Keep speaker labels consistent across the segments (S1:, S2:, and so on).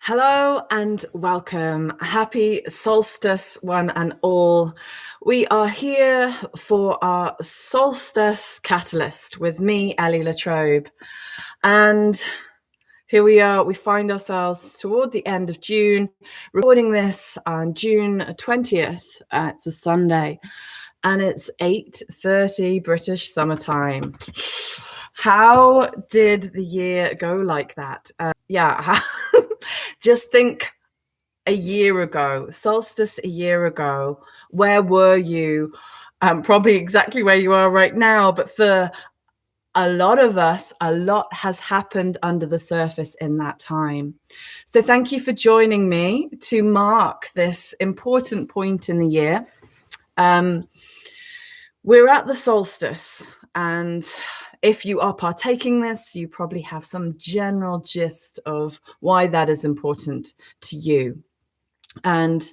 S1: Hello and welcome. Happy Solstice, one and all. We are here for our Solstice Catalyst with me, Ellie Trobe. And here we are. We find ourselves toward the end of June, recording this on June 20th. It's a Sunday, and it's 8:30 British summertime. How did the year go like that? Just think a year ago, solstice a year ago, where were you? Probably exactly where you are right now, but for a lot of us, a lot has happened under the surface in that time. So thank you for joining me to mark this important point in the year. We're at the solstice, and if you are partaking this, you probably have some general gist of why that is important to you. And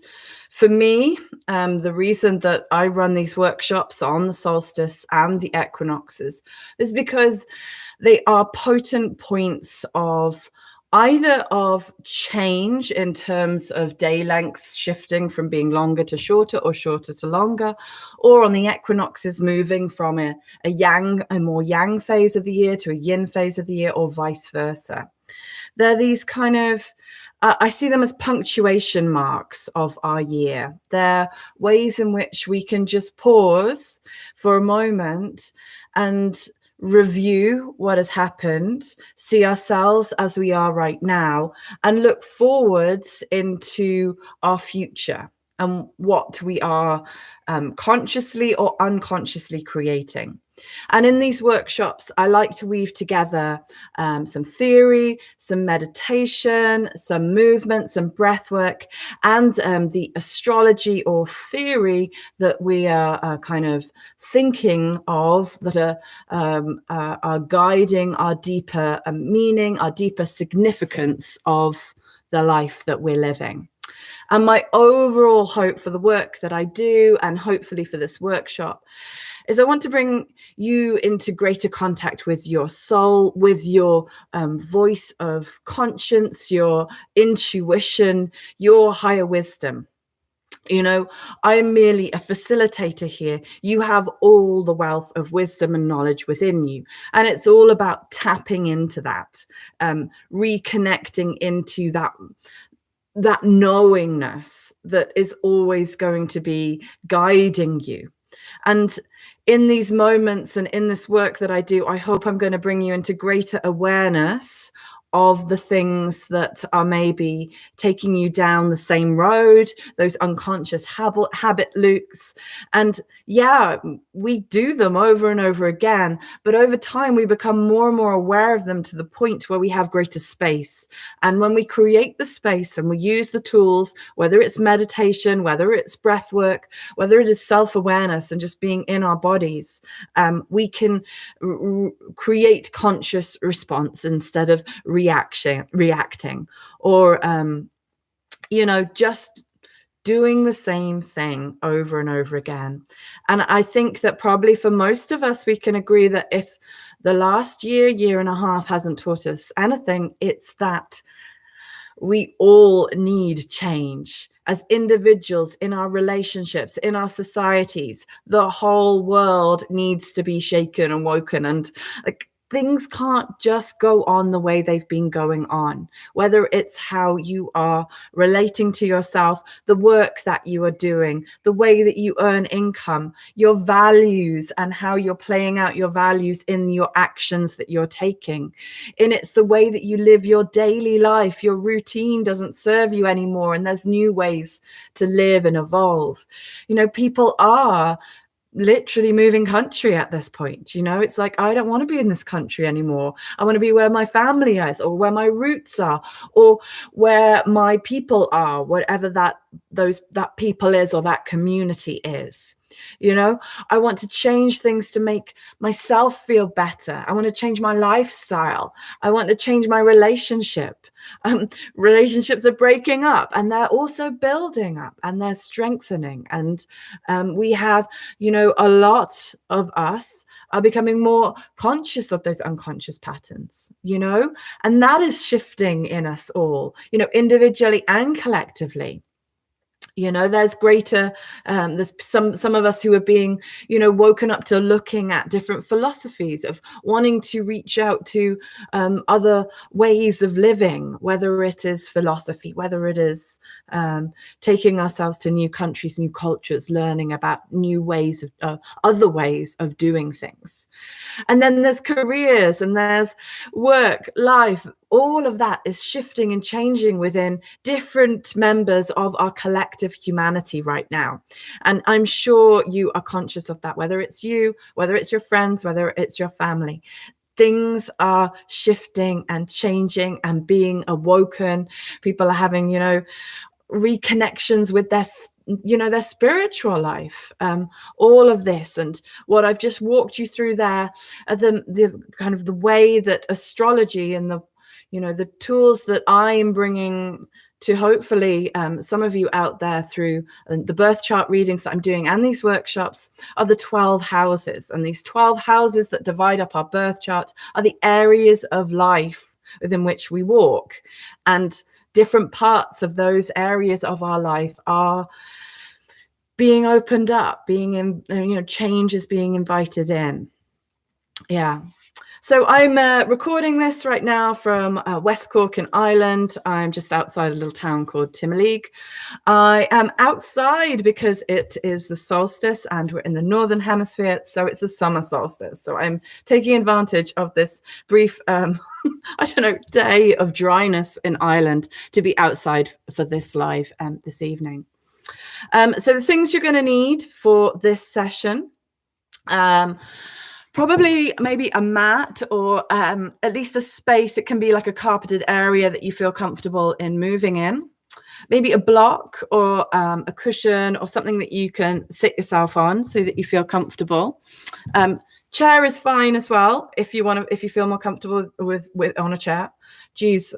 S1: for me, the reason that I run these workshops on the solstice and the equinoxes is because they are potent points of either of change in terms of day lengths shifting from being longer to shorter or shorter to longer, or on the equinoxes moving from a more yang phase of the year to a yin phase of the year, or vice versa. They're these kind of I see them as punctuation marks of our year. They're ways in which we can just pause for a moment and review what has happened, see ourselves as we are right now, and look forwards into our future and what we are consciously or unconsciously creating. And in these workshops, I like to weave together some theory, some meditation, some movement, some breath work, and the astrology or theory that we are kind of thinking of, that are guiding our deeper meaning, our deeper significance of the life that we're living. And my overall hope for the work that I do, and hopefully for this workshop, is I want to bring you into greater contact with your soul, with your voice of conscience, your intuition, your higher wisdom. You know, I'm merely a facilitator here. You have all the wealth of wisdom and knowledge within you. And it's all about tapping into that, reconnecting into that knowingness that is always going to be guiding you. And in these moments and in this work that I do, I hope I'm going to bring you into greater awareness of the things that are maybe taking you down the same road, those unconscious habit loops. And yeah, we do them over and over again, but over time we become more and more aware of them to the point where we have greater space. And when we create the space and we use the tools, whether it's meditation, whether it's breath work, whether it is self-awareness and just being in our bodies, we can create conscious response instead of reacting, or just doing the same thing over and over again. And I think that probably for most of us, we can agree that if the last year and a half hasn't taught us anything, it's that we all need change as individuals, in our relationships, in our societies. The whole world needs to be shaken and woken, and things can't just go on the way they've been going on, whether it's how you are relating to yourself, the work that you are doing, the way that you earn income, your values, and how you're playing out your values in your actions that you're taking. And it's the way that you live your daily life. Your routine doesn't serve you anymore, and there's new ways to live and evolve. People are literally moving country at this point. It's like, I don't want to be in this country anymore. I want to be where my family is, or where my roots are, or where my people are, whatever that people is, or that community is. You know, I want to change things to make myself feel better. I want to change my lifestyle. I want to change my relationship. Relationships are breaking up, and they're also building up, and they're strengthening. And we have, you know, a lot of us are becoming more conscious of those unconscious patterns, you know, and that is shifting in us all, you know, individually and collectively. You know, there's greater there's some of us who are being, you know, woken up to looking at different philosophies, of wanting to reach out to other ways of living, whether it is philosophy, whether it is taking ourselves to new countries, new cultures, learning about new ways of other ways of doing things. And then there's careers, and there's work, life. All of that is shifting and changing within different members of our collective humanity right now. And I'm sure you are conscious of that, whether it's you, whether it's your friends, whether it's your family. Things are shifting and changing and being awoken. People are having, you know, reconnections with their, you know, their spiritual life. All of this, and what I've just walked you through there, the kind of the way that astrology and the, you know, the tools that I am bringing to hopefully some of you out there through the birth chart readings that I'm doing and these workshops, are the 12 houses. And these 12 houses that divide up our birth chart are the areas of life within which we walk. And different parts of those areas of our life are being opened up, being in, you know, change is being invited in. Yeah. So I'm recording this right now from West Cork in Ireland. I'm just outside a little town called Timoleague. I am outside because it is the solstice and we're in the northern hemisphere, so it's the summer solstice. So I'm taking advantage of this brief, I don't know, day of dryness in Ireland to be outside for this live this evening. So the things you're going to need for this session, probably maybe a mat, or at least a space. It can be like a carpeted area that you feel comfortable in moving in. Maybe a block or a cushion or something that you can sit yourself on so that you feel comfortable. Chair is fine as well if you want to, if you feel more comfortable with on a chair. Geez,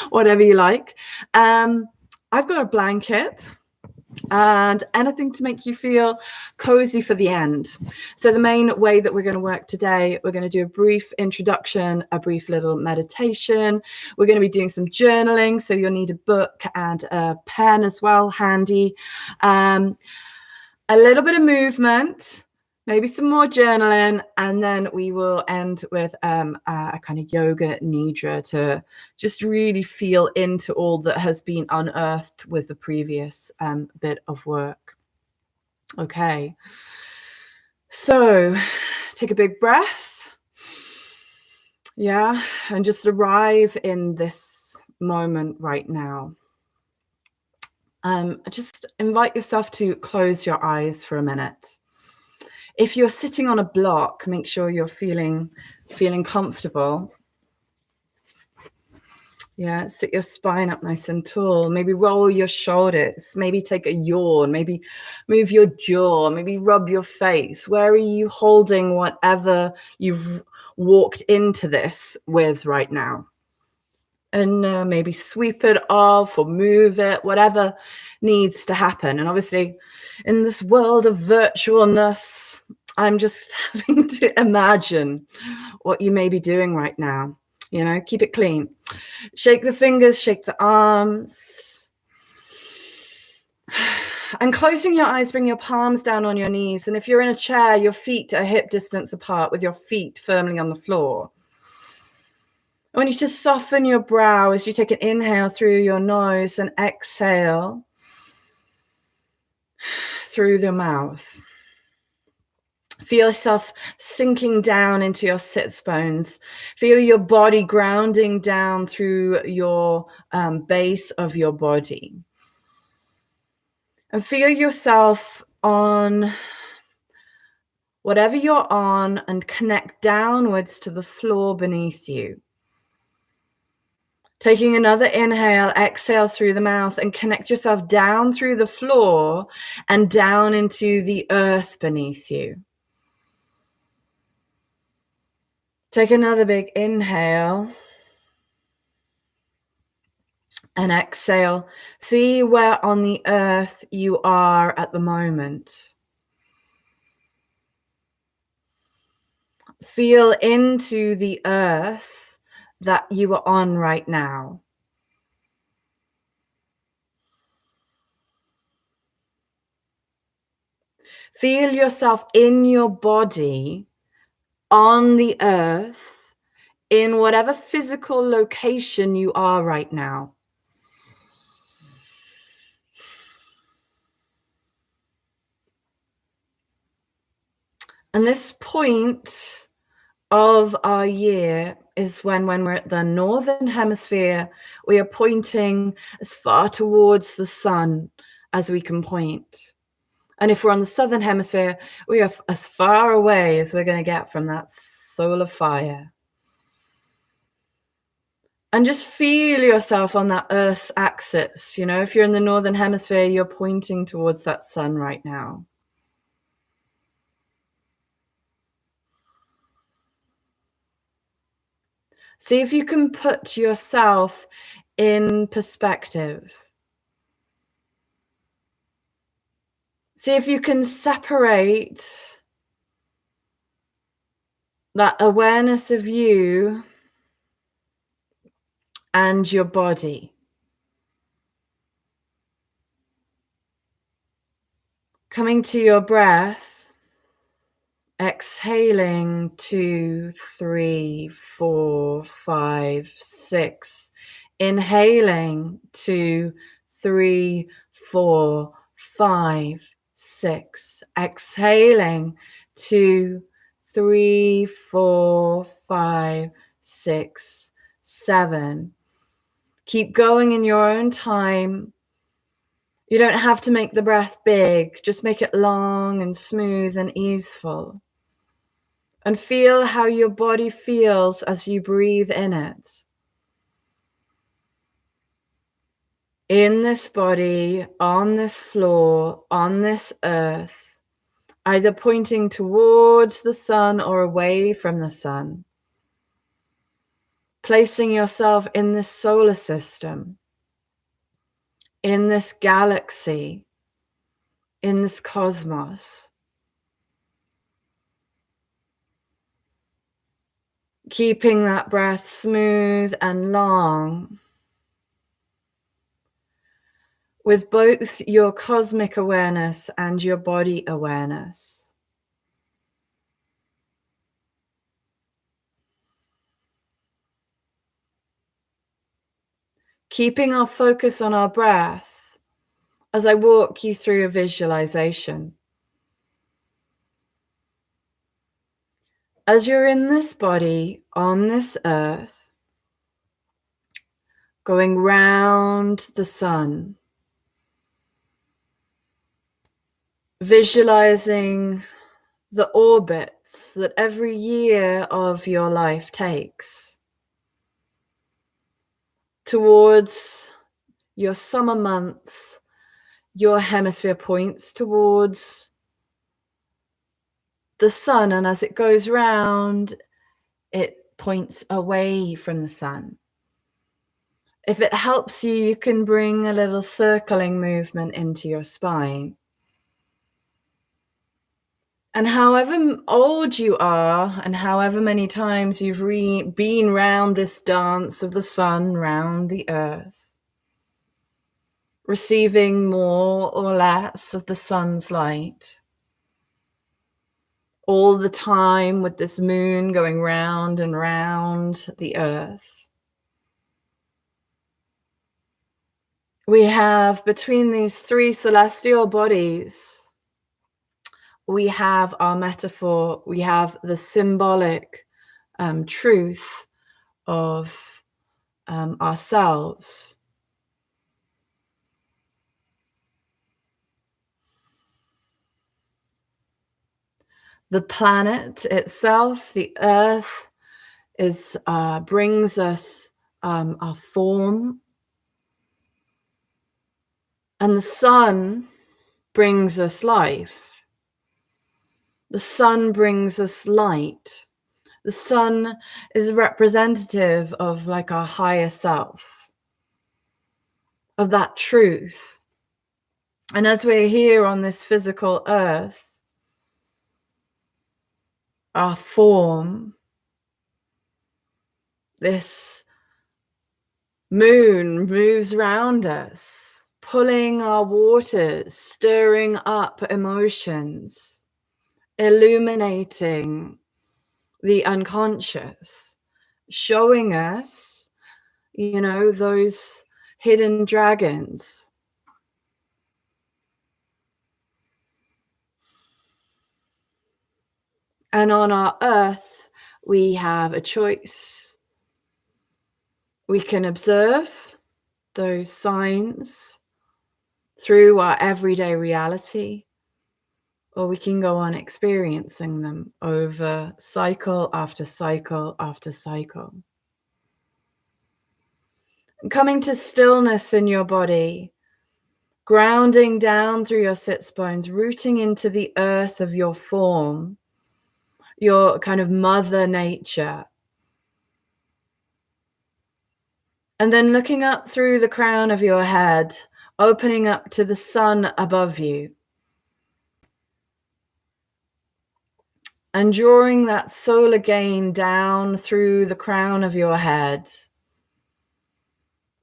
S1: whatever you like. I've got a blanket and anything to make you feel cozy for the end. So the main way that we're going to work today, we're going to do a brief introduction, a brief little meditation. We're going to be doing some journaling, so you'll need a book and a pen as well handy. A little bit of movement, maybe some more journaling, and then we will end with a kind of yoga nidra to just really feel into all that has been unearthed with the previous bit of work. Okay, so take a big breath. Yeah, and just arrive in this moment right now. Just invite yourself to close your eyes for a minute. If you're sitting on a block, make sure you're feeling comfortable. Yeah, sit your spine up nice and tall. Maybe roll your shoulders. Maybe take a yawn. Maybe move your jaw. Maybe rub your face. Where are you holding whatever you've walked into this with right now? And maybe sweep it off or move it, whatever needs to happen. And obviously, in this world of virtualness, I'm just having to imagine what you may be doing right now. You know, keep it clean. Shake the fingers, shake the arms. And closing your eyes, bring your palms down on your knees. And if you're in a chair, your feet are hip distance apart with your feet firmly on the floor. I want you to soften your brow as you take an inhale through your nose and exhale through the mouth. Feel yourself sinking down into your sits bones. Feel your body grounding down through your base of your body. And feel yourself on whatever you're on and connect downwards to the floor beneath you. Taking another inhale, exhale through the mouth, and connect yourself down through the floor and down into the earth beneath you. Take another big inhale and exhale. See where on the earth you are at the moment. Feel into the earth that you are on right now. Feel yourself in your body, on the earth, in whatever physical location you are right now. And this point of our year is when we're at the northern hemisphere, we are pointing as far towards the sun as we can point. And if we're on the southern hemisphere, we are as far away as we're going to get from that solar fire. And just feel yourself on that Earth's axis. You know, if you're in the northern hemisphere, you're pointing towards that sun right now. See if you can put yourself in perspective. See if you can separate that awareness of you and your body. Coming to your breath, exhaling 2, 3, 4, 5, 6. Inhaling 2, 3, 4, 5, 6. Exhaling 2, 3, 4, 5, 6, 7. Keep going in your own time. You don't have to make the breath big, just make it long and smooth and easeful. And feel how your body feels as you breathe in it. In this body, on this floor, on this earth, either pointing towards the sun or away from the sun. Placing yourself in this solar system, in this galaxy, in this cosmos. Keeping that breath smooth and long, with both your cosmic awareness and your body awareness. Keeping our focus on our breath as I walk you through a visualization. As you're in this body, on this earth, going round the sun, visualizing the orbits that every year of your life takes towards your summer months. Your hemisphere points towards the sun, and as it goes round, it points away from the sun. If it helps you, you can bring a little circling movement into your spine. And however old you are, and however many times you've been round this dance of the sun round the earth, receiving more or less of the sun's light, all the time with this moon going round and round the earth. We have, between these three celestial bodies, we have our metaphor, we have the symbolic truth of ourselves. The planet itself, the earth, brings us our form. And the sun brings us life. The sun brings us light. The sun is a representative of like our higher self, of that truth. And as we're here on this physical earth, our form, this moon moves around us, pulling our waters, stirring up emotions, illuminating the unconscious, showing us, those hidden dragons. And on our earth, we have a choice. We can observe those signs through our everyday reality, or we can go on experiencing them over cycle after cycle after cycle. And coming to stillness in your body, grounding down through your sits bones, rooting into the earth of your form, your kind of mother nature. And then looking up through the crown of your head, opening up to the sun above you. And drawing that solar gain down through the crown of your head.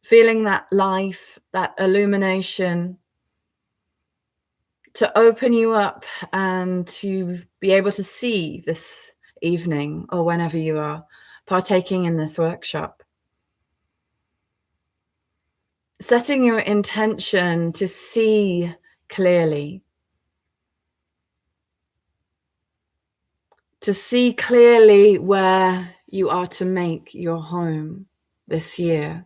S1: Feeling that life, that illumination, to open you up and to be able to see this evening or whenever you are partaking in this workshop. Setting your intention to see clearly. To see clearly where you are to make your home this year.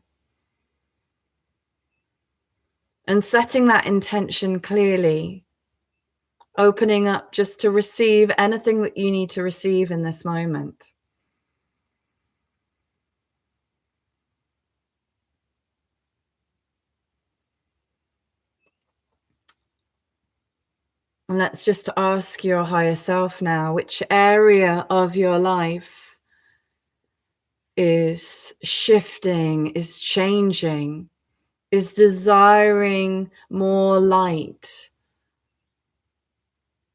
S1: And setting that intention clearly, opening up just to receive anything that you need to receive in this moment. And let's just ask your higher self now, which area of your life is shifting, is changing, is desiring more light,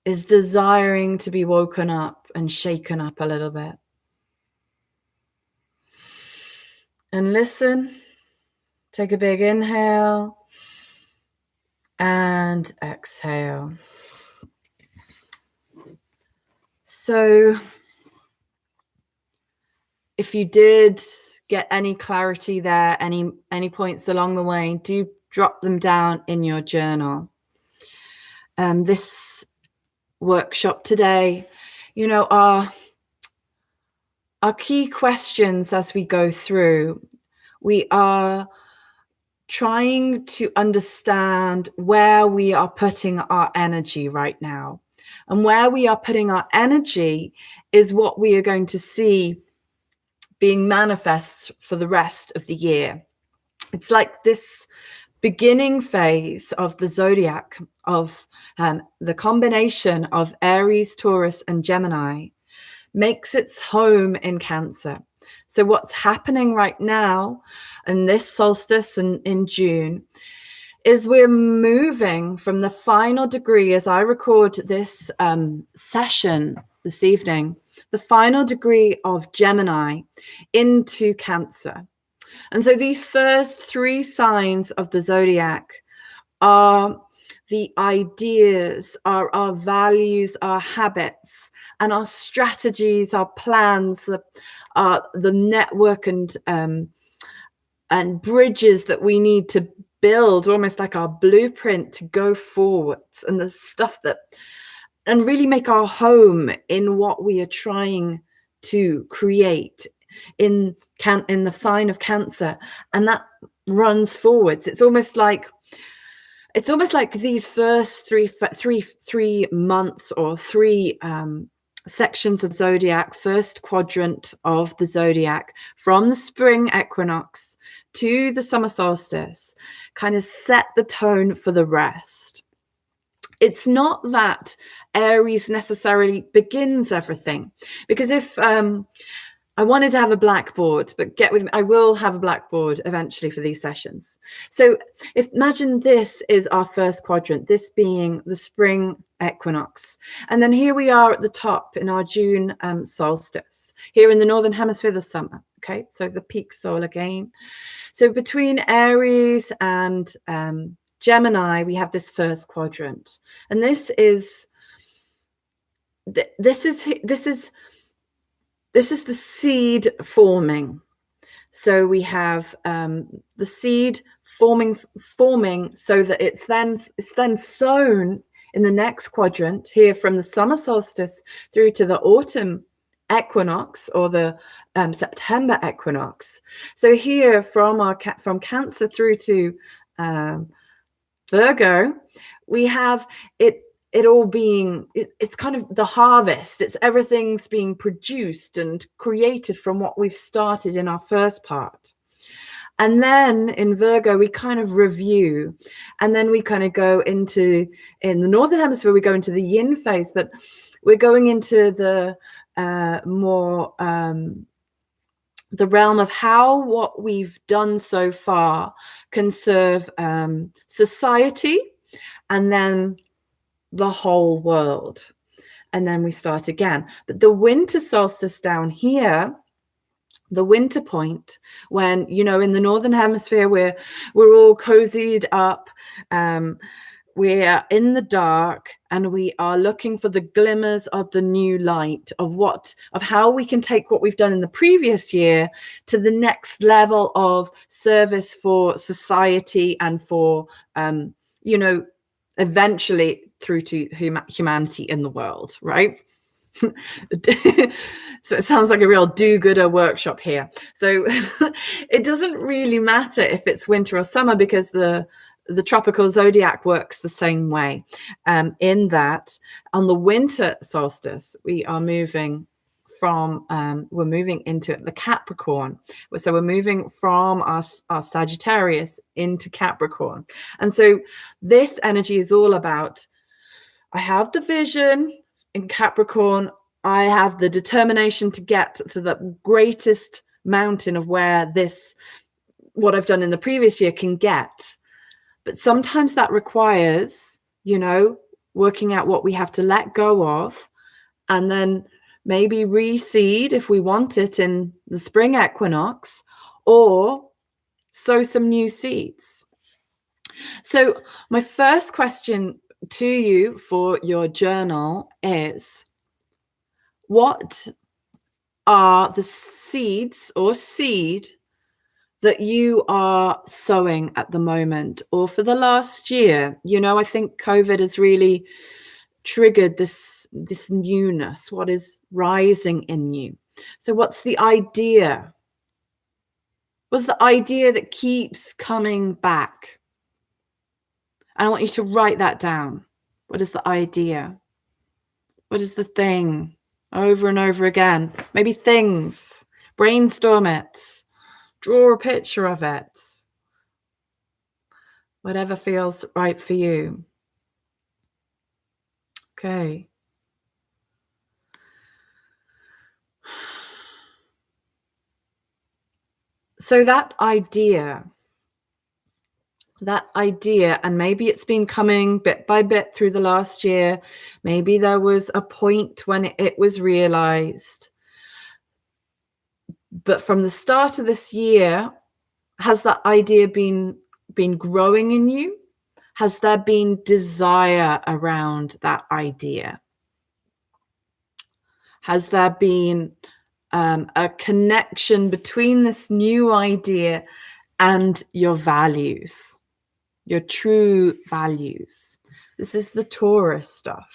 S1: is desiring to be woken up and shaken up a little bit. And listen, take a big inhale and exhale. So if you did get any clarity there, any points along the way, do drop them down in your journal. This workshop today, our key questions as we go through, we are trying to understand where we are putting our energy right now. And where we are putting our energy is what we are going to see being manifest for the rest of the year. It's like this beginning phase of the zodiac, of the combination of Aries, Taurus, and Gemini, makes its home in Cancer. So what's happening right now in this solstice in June is we're moving from the final degree, as I record this session this evening, the final degree of Gemini into Cancer. And so these first 3 signs of the zodiac are the ideas, are our values, our habits, and our strategies, our plans, the network and bridges that we need to build, almost like our blueprint to go forwards, and the stuff and really make our home in what we are trying to create in the sign of Cancer. And that runs forwards. It's almost like these first three months or 3 sections of zodiac, first quadrant of the zodiac, from the spring equinox to the summer solstice, kind of set the tone for the rest. It's not that Aries necessarily begins everything, because if I wanted to have a blackboard, but get with me, I will have a blackboard eventually for these sessions. So imagine this is our first quadrant, this being the spring equinox. And then here we are at the top in our June solstice, here in the Northern Hemisphere, the summer. Okay, so the peak soul again. So between Aries and Gemini, we have this first quadrant. And this is the seed forming. So we have the seed forming so that it's then sown in the next quadrant here from the summer solstice through to the autumn equinox, or the September equinox. So here from Cancer through to Virgo, we have it all being, it's kind of the harvest. It's everything's being produced and created from what we've started in our first part. And then in Virgo, we kind of review, and then we kind of go into, in the Northern Hemisphere, we go into the yin phase, but we're going into the more the realm of how what we've done so far can serve society, and then the whole world. And then we start again. But the winter solstice down here, the winter point, when, you know, in the Northern Hemisphere, we're all cozied up, we're in the dark, and we are looking for the glimmers of the new light of how we can take what we've done in the previous year to the next level of service for society and for, you know, eventually through to humanity in the world, right? So it sounds like a real do-gooder workshop here. So it doesn't really matter if it's winter or summer, because the tropical zodiac works the same way, in that on the winter solstice we are moving from we're moving into the Capricorn. So we're moving from our Sagittarius into Capricorn. And so this energy is all about, I have the vision in Capricorn, I have the determination to get to the greatest mountain of where what I've done in the previous year can get. But sometimes that requires, you know, working out what we have to let go of, and then maybe reseed if we want it in the spring equinox, or sow some new seeds. So my first question to you for your journal is, what are the seeds or seed that you are sowing at the moment, or for the last year? You know, I think COVID has really triggered this newness, what is rising in you. So what's the idea? What's the idea that keeps coming back? I want you to write that down. What is the idea? What is the thing? Over and over again. Maybe things. Brainstorm it. Draw a picture of it. Whatever feels right for you. Okay. So that idea, and maybe it's been coming bit by bit through the last year. Maybe there was a point when it was realized. But from the start of this year, has that idea been growing in you? Has there been desire around that idea? Has there been a connection between this new idea and your values, your true values? This is the Taurus stuff.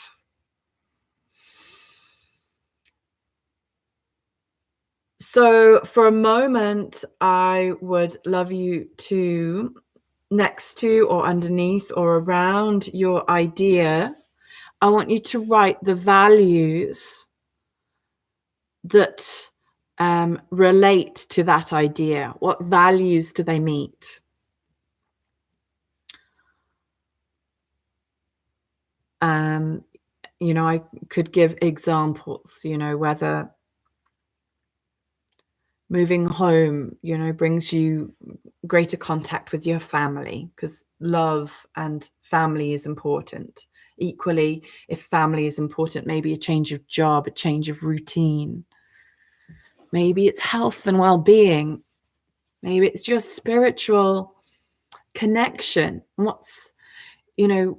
S1: So for a moment, I would love you to, next to or underneath or around your idea, I want you to write the values that relate to that idea? What values do they meet? You know, I could give examples, you know, whether moving home, you know, brings you greater contact with your family, because love and family is important. Equally, if family is important, maybe a change of job, a change of routine. Maybe it's health and well-being. Maybe it's your spiritual connection. What's, you know,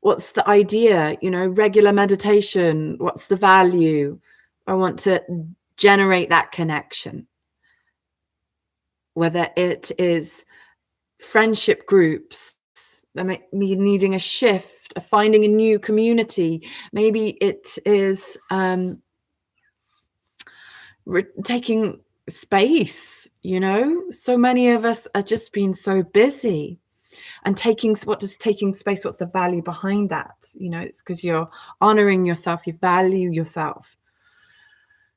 S1: what's the idea? You know, regular meditation. What's the value? I want to generate that connection. Whether it is friendship groups that make me needing a shift, finding a new community. Maybe it is taking space, you know. So many of us are just being so busy. And what does taking space, what's the value behind that? You know, it's because you're honoring yourself, you value yourself,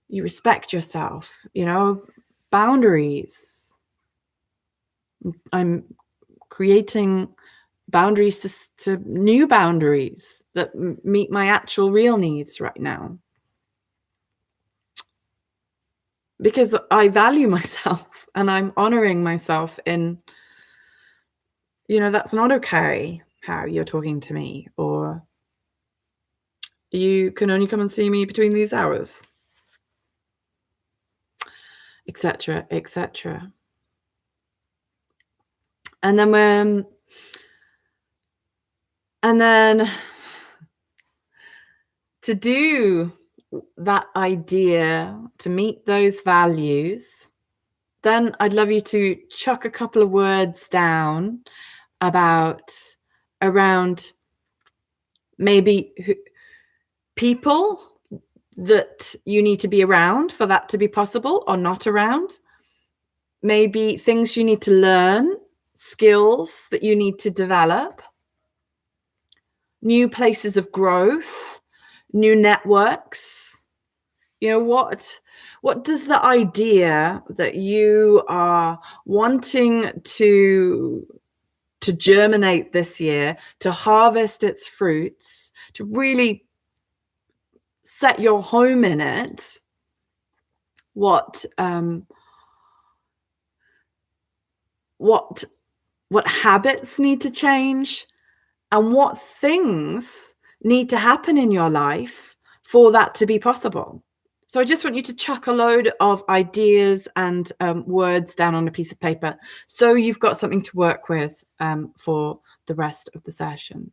S1: you respect yourself, you know. Boundaries. I'm creating boundaries to new boundaries that meet my actual real needs right now. Because I value myself and I'm honoring myself in, you know, that's not okay how you're talking to me, or you can only come and see me between these hours, etc., etc. And then to do that idea, to meet those values, then I'd love you to chuck a couple of words down around maybe people that you need to be around for that to be possible or not around. Maybe things you need to learn, skills that you need to develop, new places of growth, new networks. You know, what does the idea that you are wanting to germinate this year, to harvest its fruits, to really set your home in it, what habits need to change, and what things need to happen in your life for that to be possible. So I just want you to chuck a load of ideas and words down on a piece of paper, so you've got something to work with for the rest of the session.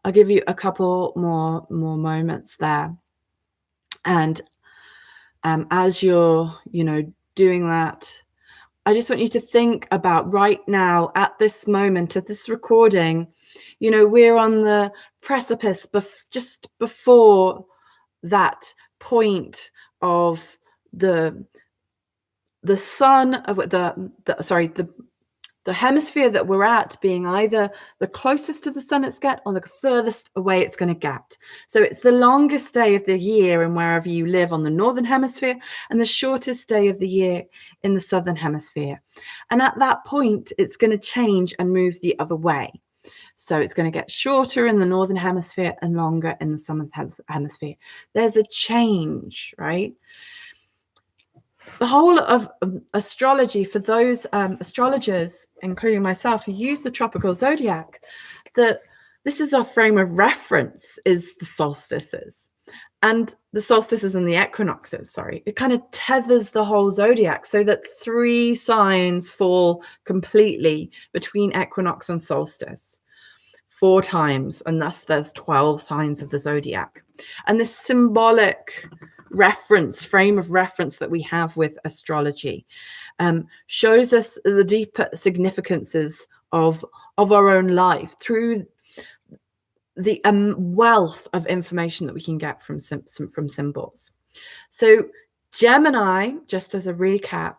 S1: I'll give you a couple more moments there. And as you're, you know, doing that, I just want you to think about right now, at this moment, at this recording, you know, we're on the precipice just before that point of the sun, the hemisphere that we're at being either the closest to the sun it's get or the furthest away it's going to get. So it's the longest day of the year in wherever you live on the northern hemisphere, and the shortest day of the year in the southern hemisphere. And at that point, it's going to change and move the other way. So it's going to get shorter in the northern hemisphere and longer in the southern hemisphere. There's a change, right? The whole of astrology, for those astrologers, including myself, who use the tropical zodiac, this is our frame of reference, is the solstices. And the solstices and the equinoxes, it kind of tethers the whole zodiac so that 3 signs fall completely between equinox and solstice 4 times, and thus there's 12 signs of the zodiac. And this symbolic frame of reference that we have with astrology shows us the deeper significances of our own life through the wealth of information that we can get from symbols. So Gemini, just as a recap,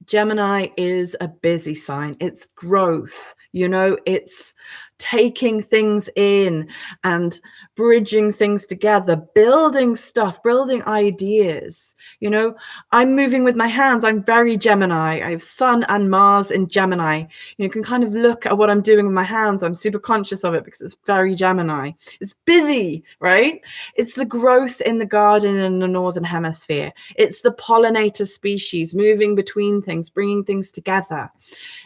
S1: Gemini is a busy sign. It's growth, you know, it's taking things in and bridging things together, building stuff, building ideas. You know, I'm moving with my hands. I'm very Gemini. I have Sun and Mars in Gemini. You can kind of look at what I'm doing with my hands. I'm super conscious of it because it's very Gemini. It's busy, right? It's the growth in the garden in the Northern Hemisphere. It's the pollinator species moving between things, bringing things together.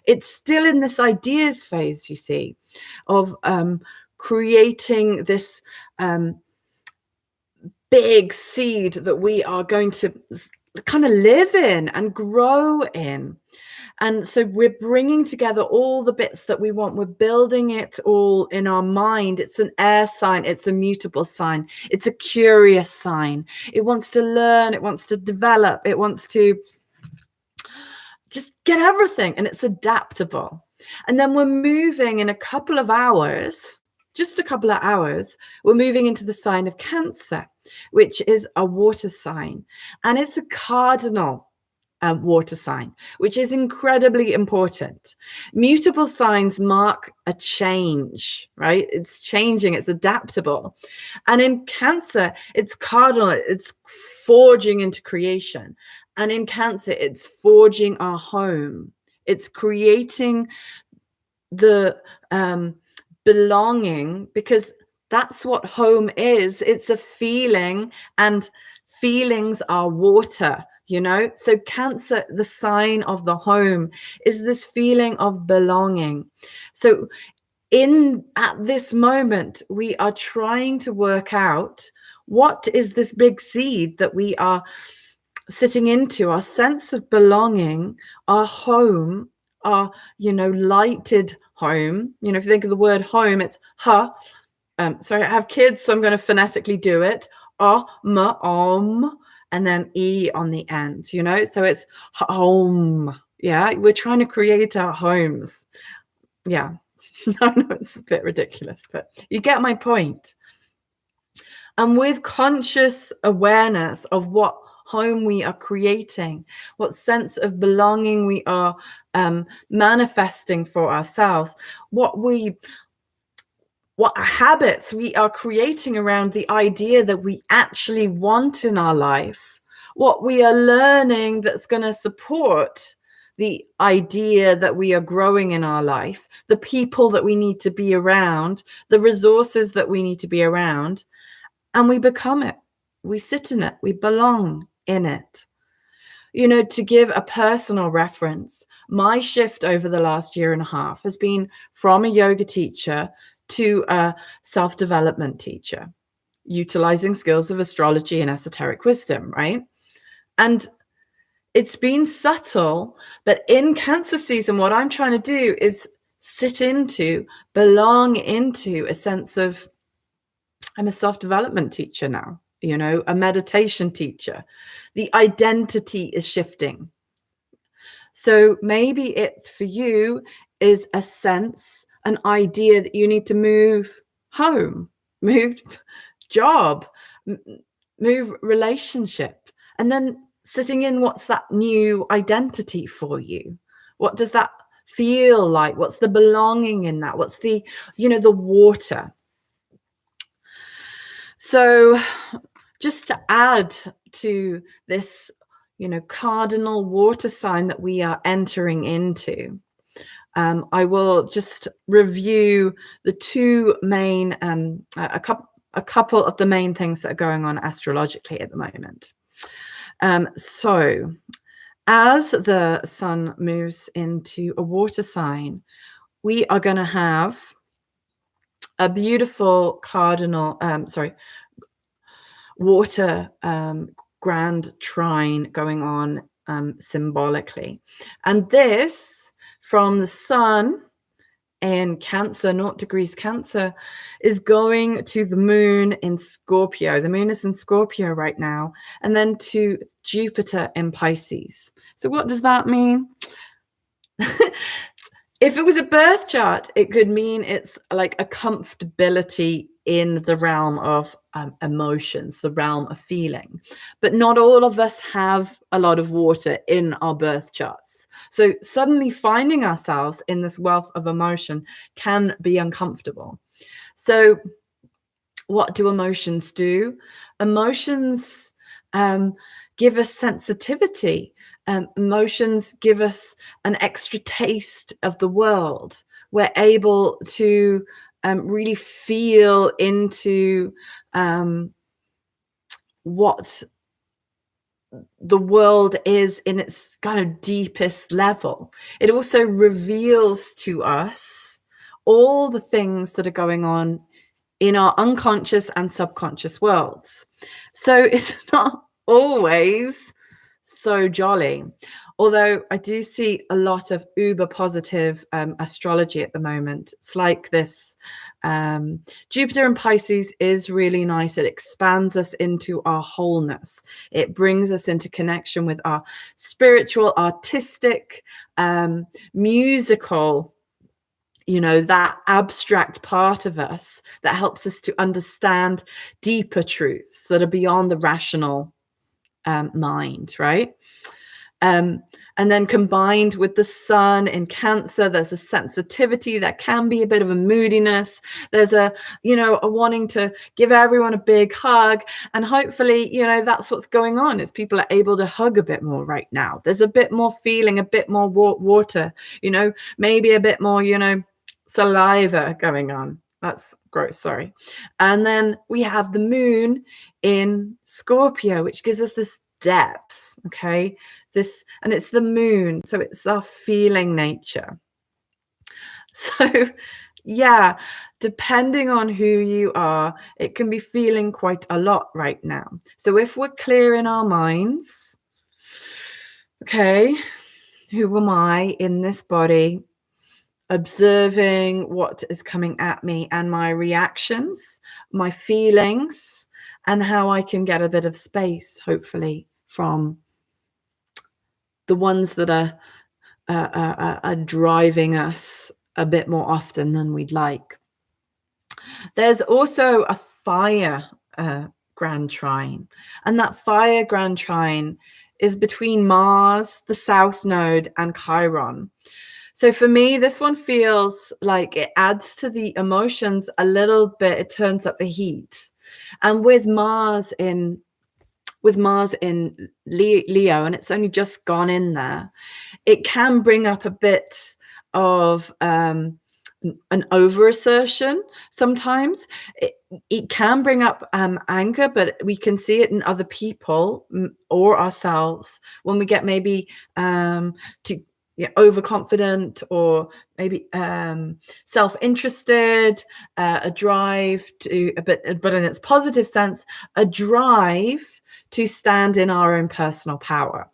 S1: It's still in this ideas phase, you see, of creating this big seed that we are going to kind of live in and grow in. And so we're bringing together all the bits that we want. We're building it all in our mind. It's an air sign. It's a mutable sign. It's a curious sign. It wants to learn. It wants to develop. It wants to just get everything. And it's adaptable. And then we're moving in a couple of hours, just a couple of hours, we're moving into the sign of Cancer, which is a water sign. And it's a cardinal water sign, which is incredibly important. Mutable signs mark a change, right? It's changing, it's adaptable. And in Cancer, it's cardinal, it's forging into creation. And in Cancer, it's forging our home. It's creating the belonging, because that's what home is. It's a feeling, and feelings are water. You know, so Cancer, the sign of the home, is this feeling of belonging. So at this moment, we are trying to work out what is this big seed that we are sitting into, our sense of belonging, our home, our, lighted home. If you think of the word home, it's ha. Sorry, I have kids, so I'm going to phonetically do it. Om. And then E on the end, so it's home. Yeah, we're trying to create our homes. Yeah, I know it's a bit ridiculous, but you get my point. And with conscious awareness of what home we are creating, what sense of belonging we are manifesting for ourselves, what habits we are creating around the idea that we actually want in our life, what we are learning that's going to support the idea that we are growing in our life, the people that we need to be around, the resources that we need to be around, and we become it. We sit in it. We belong in it. To give a personal reference, my shift over the last year and a half has been from a yoga teacher to a self-development teacher, utilizing skills of astrology and esoteric wisdom, right? And it's been subtle, but in Cancer season, what I'm trying to do is sit into, belong into a sense of, I'm a self-development teacher now, a meditation teacher. The identity is shifting. So maybe it for you is a sense, an idea that you need to move home, move job, move relationship, and then sitting in what's that new identity for you? What does that feel like? What's the belonging in that? What's the, the water? So just to add to this, cardinal water sign that we are entering into, I will just review the two main, a couple of the main things that are going on astrologically at the moment. So as the sun moves into a water sign, we are going to have a beautiful cardinal, water grand trine going on symbolically. And this, from the sun in Cancer, 0 degrees Cancer, is going to the moon in Scorpio. The moon is in Scorpio right now, and then to Jupiter in Pisces. So what does that mean? If it was a birth chart, it could mean it's like a comfortability in the realm of emotions, the realm of feeling. But not all of us have a lot of water in our birth charts. So suddenly finding ourselves in this wealth of emotion can be uncomfortable. So what do emotions do? Emotions give us sensitivity. Emotions give us an extra taste of the world. We're able to really feel into what the world is in its kind of deepest level. It also reveals to us all the things that are going on in our unconscious and subconscious worlds. So it's not always so jolly. Although I do see a lot of uber positive astrology at the moment. It's like this Jupiter in Pisces is really nice. It expands us into our wholeness. It brings us into connection with our spiritual, artistic, musical, that abstract part of us that helps us to understand deeper truths that are beyond the rational mind, right? And then combined with the sun in Cancer, there's a sensitivity that can be a bit of a moodiness. There's a wanting to give everyone a big hug. And hopefully, that's what's going on, is people are able to hug a bit more right now. There's a bit more feeling, a bit more water, maybe a bit more, saliva going on. That's gross, sorry. And then we have the moon in Scorpio, which gives us this depth, okay? And it's the moon, so it's our feeling nature. So yeah, depending on who you are, it can be feeling quite a lot right now. So if we're clear in our minds, okay, who am I in this body, observing what is coming at me and my reactions, my feelings, and how I can get a bit of space, hopefully, from the ones that are driving us a bit more often than we'd like. There's also a fire grand trine, and that fire grand trine is between Mars, the South Node, and Chiron. So for me, this one feels like it adds to the emotions a little bit. It turns up the heat. And with Mars in Leo, and it's only just gone in there, it can bring up a bit of an over assertion. Sometimes it can bring up anger, but we can see it in other people or ourselves when we get maybe overconfident, or maybe self-interested, a drive to but in its positive sense, a drive to stand in our own personal power.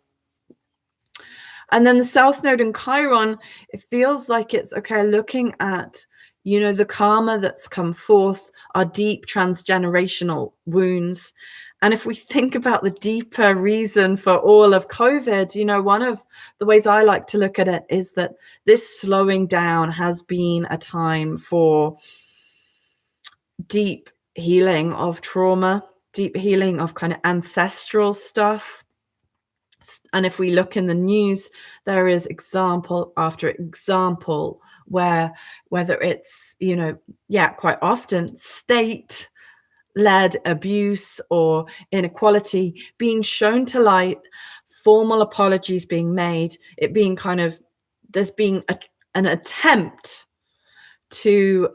S1: And then the South Node in Chiron, it feels like it's okay, looking at the karma that's come forth, our deep transgenerational wounds. And if we think about the deeper reason for all of COVID, one of the ways I like to look at it is that this slowing down has been a time for deep healing of trauma, deep healing of kind of ancestral stuff. And if we look in the news, there is example after example where, whether it's, quite often state-led abuse or inequality being shown to light, formal apologies being made, it being kind of, there's being an attempt to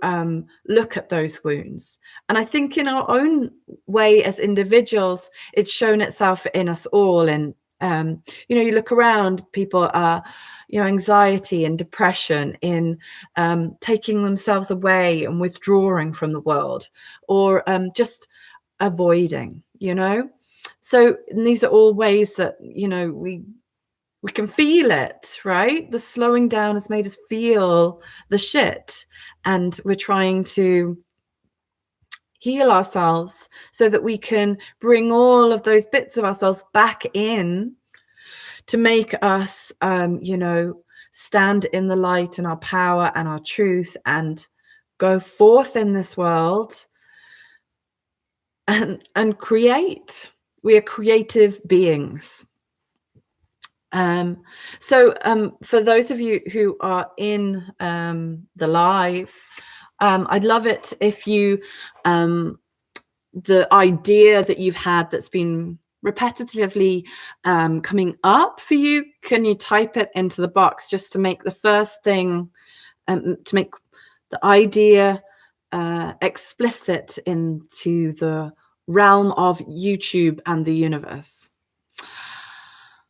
S1: look at those wounds. And I think in our own way as individuals, it's shown itself in us all. And you look around, people are, anxiety and depression, in taking themselves away and withdrawing from the world, or just avoiding, So these are all ways that, we can feel it, right? The slowing down has made us feel the shit. And we're trying to heal ourselves so that we can bring all of those bits of ourselves back in to make us, stand in the light and our power and our truth, and go forth in this world and create. We are creative beings. So for those of you who are in the live, I'd love it if you, the idea that you've had that's been repetitively coming up for you, can you type it into the box just to make the first thing, to make the idea explicit into the realm of YouTube and the universe.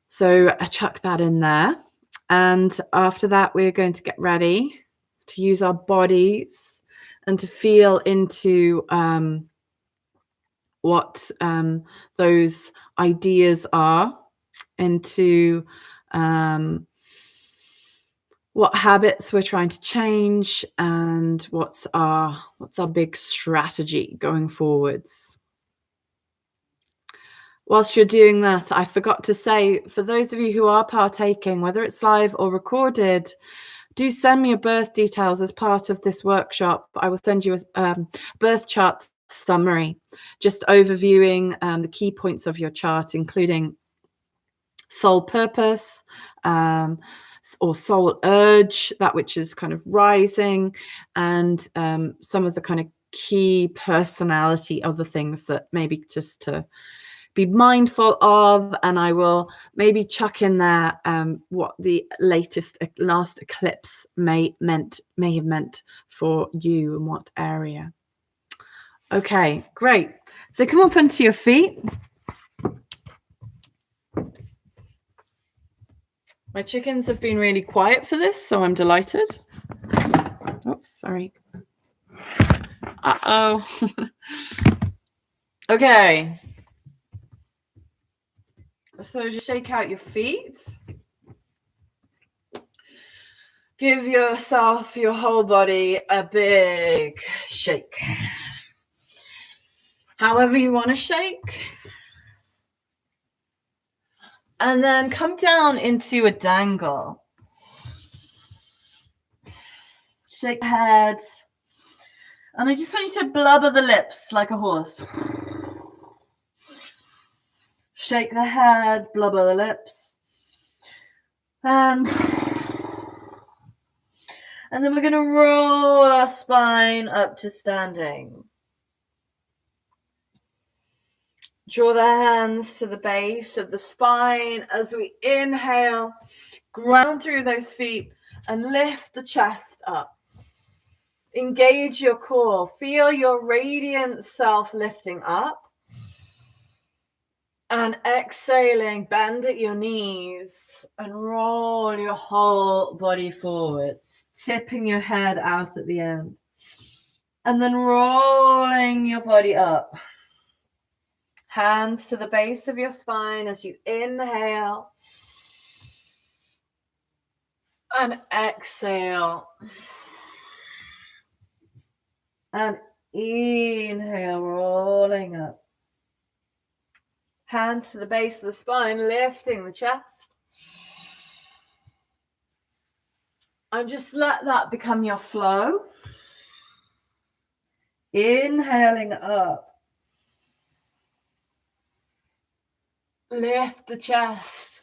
S1: So I chuck that in there. And after that, we're going to get ready to use our bodies and to feel into what those ideas are, into what habits we're trying to change, and what's our big strategy going forwards. Whilst you're doing that, I forgot to say, for those of you who are partaking, whether it's live or recorded, do send me your birth details as part of this workshop. I will send you a birth chart summary, just overviewing the key points of your chart, including soul purpose, or soul urge, that which is kind of rising, and some of the kind of key personality of the things that maybe just to be mindful of. And I will maybe chuck in there what the last eclipse may have meant for you and what area. Okay, great. So come up onto your feet. My chickens have been really quiet for this, so I'm delighted. Oops, sorry. Uh-oh. Okay. So just shake out your feet. Give yourself, your whole body, a big shake. However you want to shake. And then come down into a dangle. Shake the head. And I just want you to blubber the lips like a horse. Shake the head, blubber the lips. And then we're going to roll our spine up to standing. Draw the hands to the base of the spine as we inhale, ground through those feet and lift the chest up. Engage your core. Feel your radiant self lifting up. And exhaling, bend at your knees and roll your whole body forwards, tipping your head out at the end. And then rolling your body up. Hands to the base of your spine as you inhale. And exhale. And inhale, rolling up. Hands to the base of the spine, lifting the chest. And just let that become your flow. Inhaling up. Lift the chest.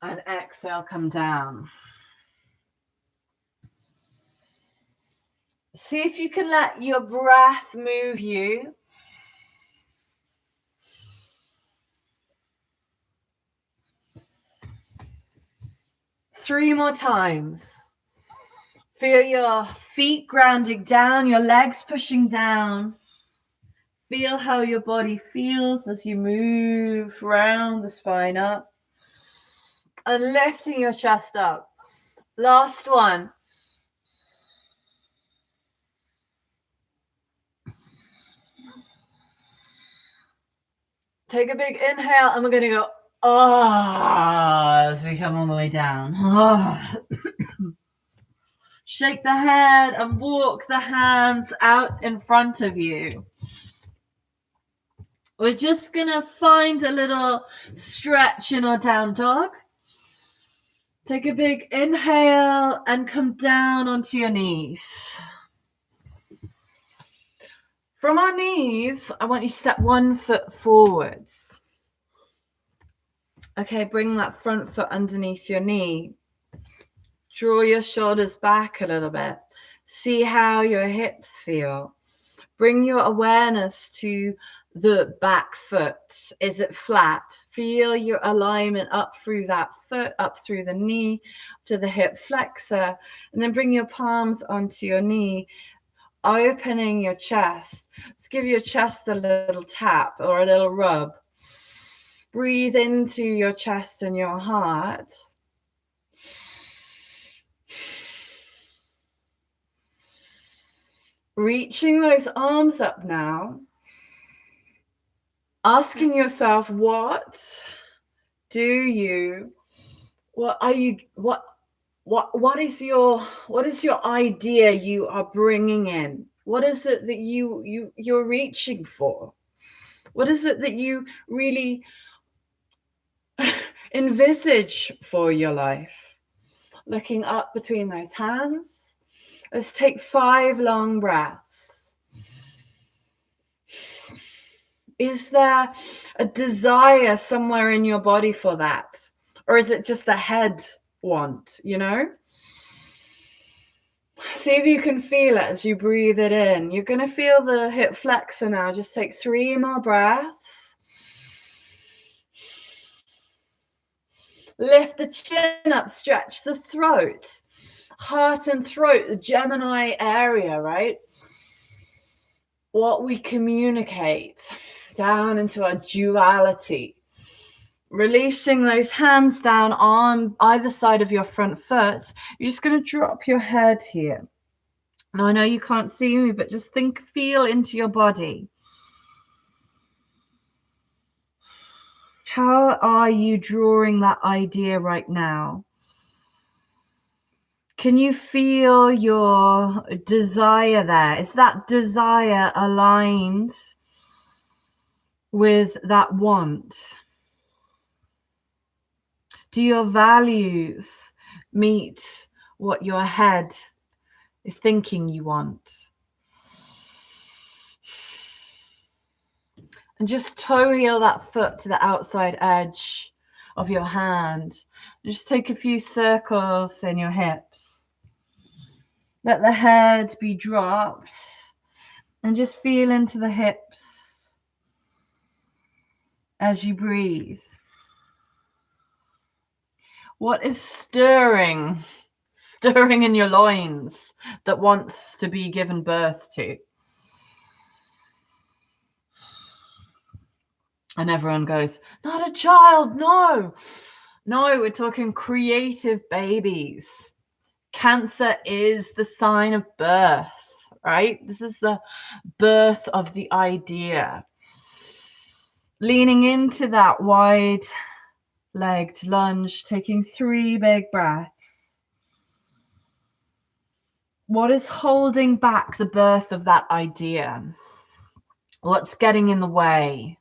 S1: And exhale, come down. See if you can let your breath move you. Three more times. Feel your feet grounding down, your legs pushing down. Feel how your body feels as you move round the spine up. And lifting your chest up. Last one. Take a big inhale and we're going to go, as we come all the way down. Shake the head and walk the hands out in front of you. We're just going to find a little stretch in our down dog. Take a big inhale and come down onto your knees. From our knees, I want you to step 1 foot forwards. Okay, bring that front foot underneath your knee. Draw your shoulders back a little bit. See how your hips feel. Bring your awareness to the back foot. Is it flat? Feel your alignment up through that foot, up through the knee, to the hip flexor, and then bring your palms onto your knee, opening your chest. Let's give your chest a little tap or a little rub. Breathe into your chest and your heart. Reaching those arms up now. Asking yourself, what is your idea you are bringing in? What is it that you're reaching for? What is it that you really envisage for your life? Looking up between those hands. Let's take 5 long breaths. Is there a desire somewhere in your body for that? Or is it just a head want, you know? See if you can feel it as you breathe it in. You're going to feel the hip flexor now. Just take 3 more breaths. Lift the chin up, stretch the throat. Heart and throat, the Gemini area, right? What we communicate down into our duality. Releasing those hands down on either side of your front foot. You're just going to drop your head here. Now, I know you can't see me, but just feel into your body. How are you drawing that idea right now? Can you feel your desire there? Is that desire aligned with that want? Do your values meet what your head is thinking you want? And just toe heel that foot to the outside edge of your hand. Just take a few circles in your hips. Let the head be dropped and just feel into the hips as you breathe. What is stirring in your loins that wants to be given birth to? And everyone goes, not a child, no. No, we're talking creative babies. Cancer is the sign of birth, right? This is the birth of the idea. Leaning into that wide-legged lunge, taking 3 big breaths. What is holding back the birth of that idea? What's getting in the way?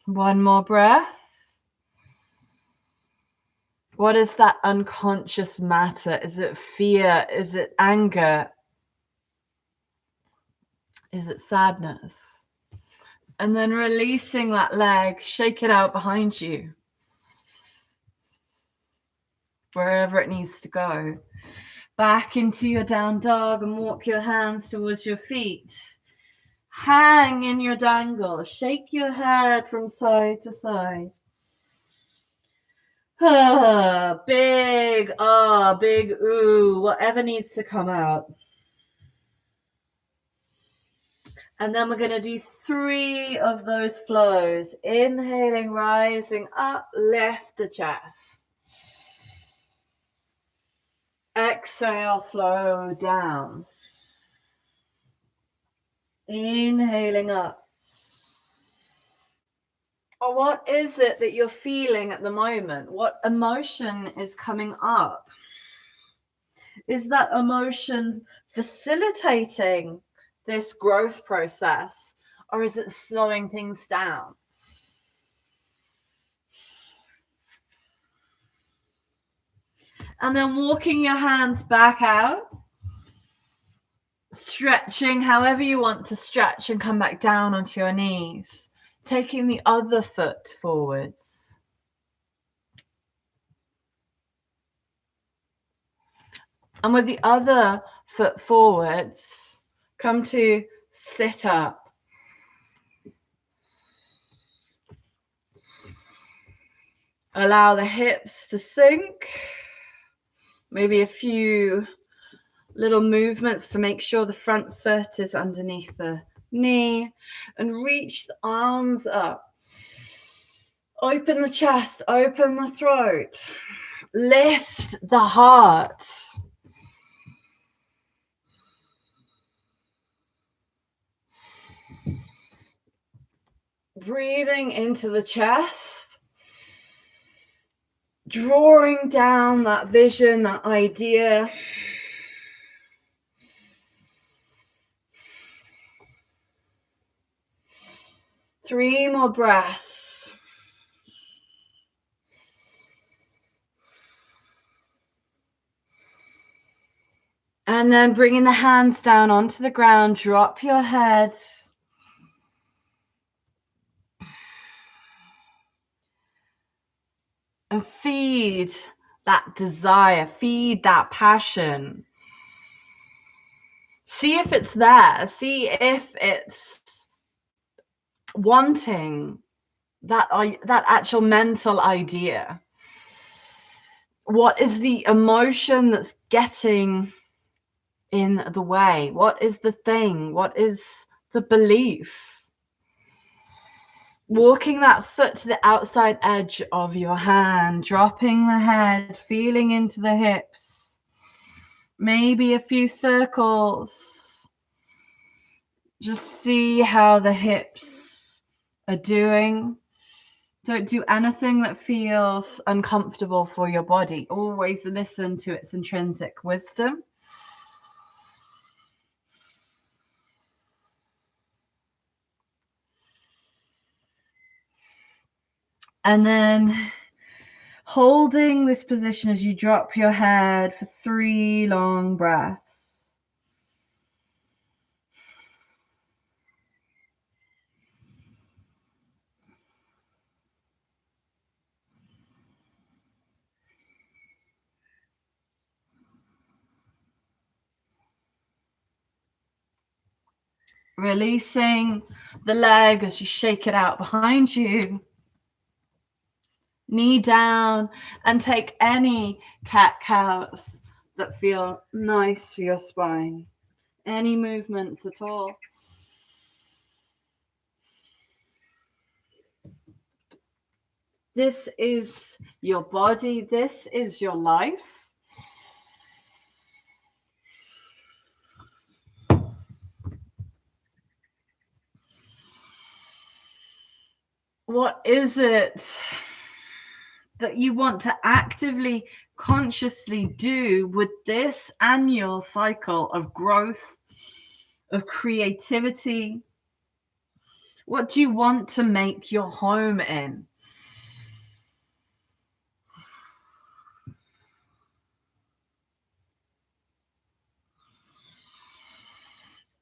S1: One more breath. What is that unconscious matter? Is it fear? Is it anger? Is it sadness? And then releasing that leg, shake it out behind you. Wherever it needs to go. Back into your down dog and walk your hands towards your feet. Hang in your dangle. Shake your head from side to side. Big ooh, whatever needs to come out. And then we're going to do 3 of those flows. Inhaling, rising up, lift the chest. Exhale, flow down. Inhaling up. Or what is it that you're feeling at the moment? What emotion is coming up? Is that emotion facilitating this growth process, or is it slowing things down? And then walking your hands back out. Stretching however you want to stretch and come back down onto your knees. Taking the other foot forwards. And with the other foot forwards, come to sit up. Allow the hips to sink. Maybe a few little movements to make sure the front foot is underneath the knee. And reach the arms up. Open the chest, open the throat. Lift the heart. Breathing into the chest, drawing down that vision, that idea. Three more breaths. And then bringing the hands down onto the ground, drop your head. And feed that desire, feed that passion. See if it's there. See if it's wanting that actual mental idea. What is the emotion that's getting in the way? What is the thing? What is the belief? Walking that foot to the outside edge of your hand, dropping the head, feeling into the hips. Maybe a few circles. Just see how the hips are doing. Don't do anything that feels uncomfortable for your body. Always listen to its intrinsic wisdom. And then holding this position as you drop your head for 3 long breaths. Releasing the leg as you shake it out behind you. Knee down and take any cat-cows that feel nice for your spine. Any movements at all. This is your body. This is your life. What is it that you want to actively, consciously do with this annual cycle of growth, of creativity? What do you want to make your home in?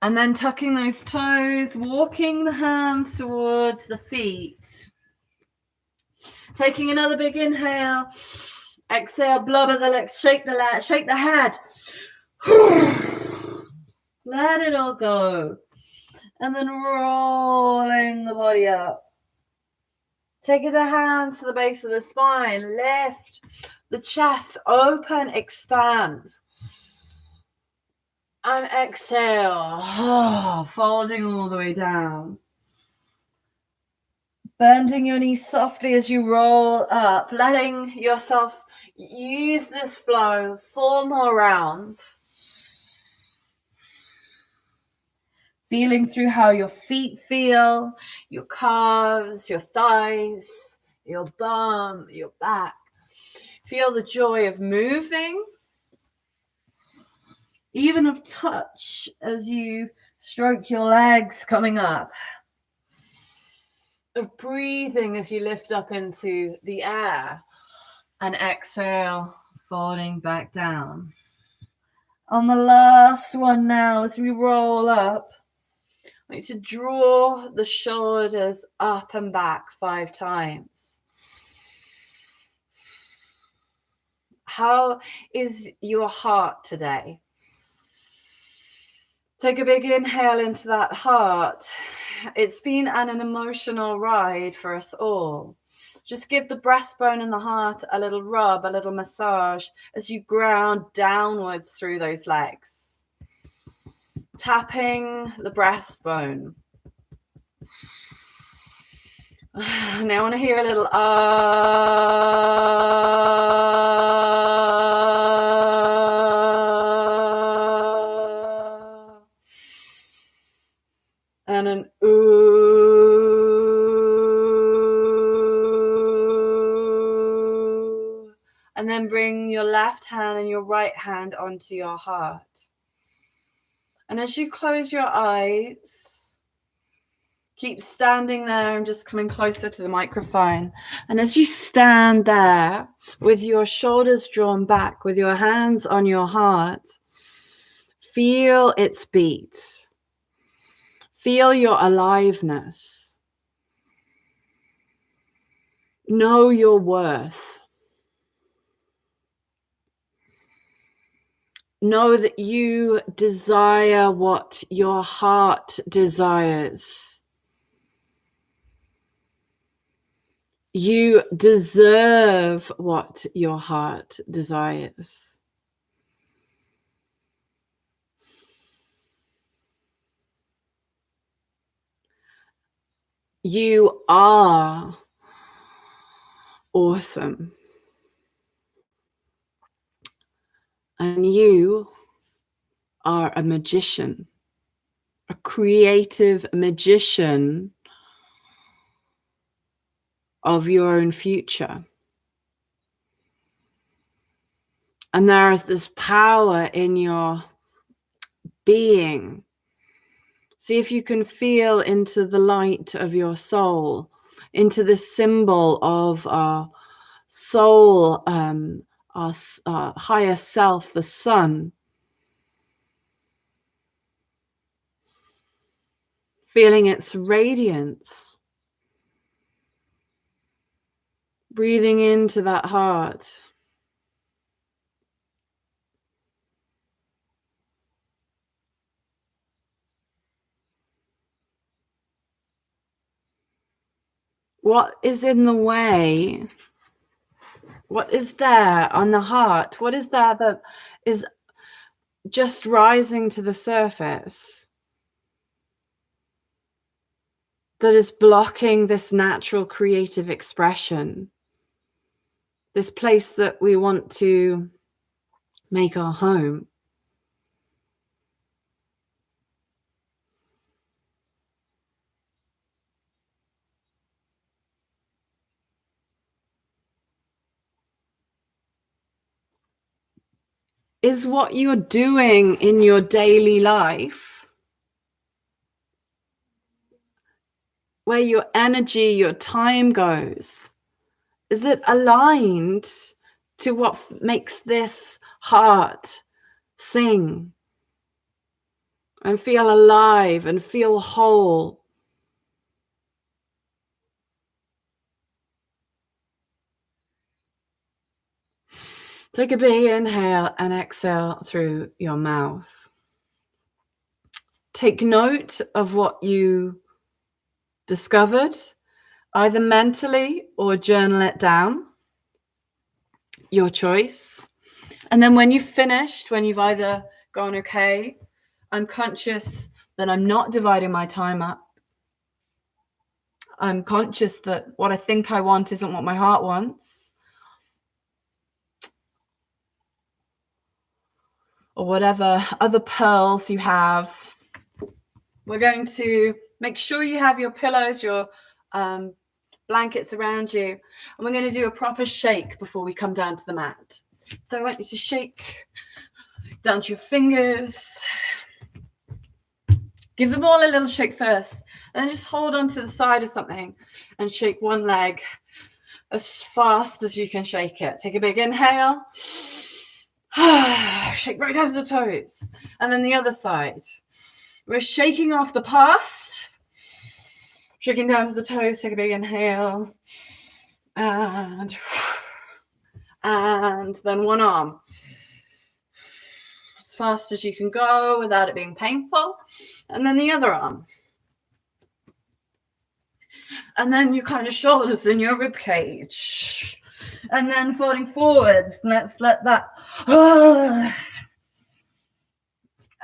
S1: And then tucking those toes, walking the hands towards the feet. Taking another big inhale. Exhale, blubber the legs, shake the head. Let it all go. And then rolling the body up. Taking the hands to the base of the spine. Lift the chest, open, expand. And exhale, folding all the way down. Bending your knees softly as you roll up, letting yourself use this flow 4 more rounds. Feeling through how your feet feel, your calves, your thighs, your bum, your back. Feel the joy of moving, even of touch as you stroke your legs coming up. Of breathing as you lift up into the air and exhale, folding back down. On the last one now, as we roll up, I want you to draw the shoulders up and back 5 times. How is your heart today? Take a big inhale into that heart. It's been an emotional ride for us all. Just give the breastbone and the heart a little rub, a little massage as you ground downwards through those legs. Tapping the breastbone. Now I want to hear a little and an ooh. And then bring your left hand and your right hand onto your heart. And as you close your eyes, keep standing there and just coming closer to the microphone. And as you stand there with your shoulders drawn back, with your hands on your heart, feel its beat. Feel your aliveness. Know your worth. Know that you desire what your heart desires. You deserve what your heart desires. You are awesome. And you are a magician, a creative magician of your own future. And there is this power in your being. See if you can feel into the light of your soul, into the symbol of our soul, our higher self, the sun. Feeling its radiance. Breathing into that heart. What is in the way? What is there on the heart? What is there that is just rising to the surface? That is blocking this natural creative expression? This place that we want to make our home? Is what you're doing in your daily life, where your energy, your time goes, is it aligned to what makes this heart sing and feel alive and feel whole? Take a big inhale and exhale through your mouth. Take note of what you discovered, either mentally or journal it down. Your choice. And then when you've finished, when you've either gone, okay, I'm conscious that I'm not dividing my time up. I'm conscious that what I think I want isn't what my heart wants. Or whatever other pearls you have. We're going to make sure you have your pillows, your blankets around you. And we're going to do a proper shake before we come down to the mat. So I want you to shake down to your fingers. Give them all a little shake first. And then just hold on to the side of something and shake one leg as fast as you can shake it. Take a big inhale. Shake right down to the toes. And then the other side. We're shaking off the past. Shaking down to the toes. Take a big inhale. And then one arm. As fast as you can go without it being painful. And then the other arm. And then your kind of shoulders and your rib cage. And then falling forwards. Let's let that.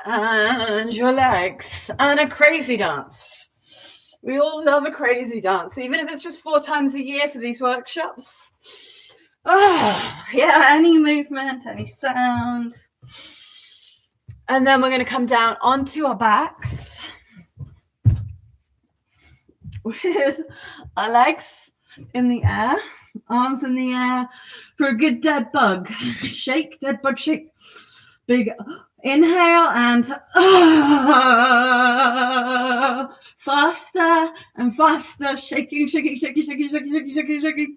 S1: And your legs. And a crazy dance. We all love a crazy dance, even if it's just 4 times a year for these workshops. Yeah, any movement, any sound. And then we're going to come down onto our backs with our legs in the air, arms in the air for a good dead bug shake, dead bug shake. Big inhale and faster and faster, shaking, shaking, shaking, shaking, shaking, shaking, shaking, shaking.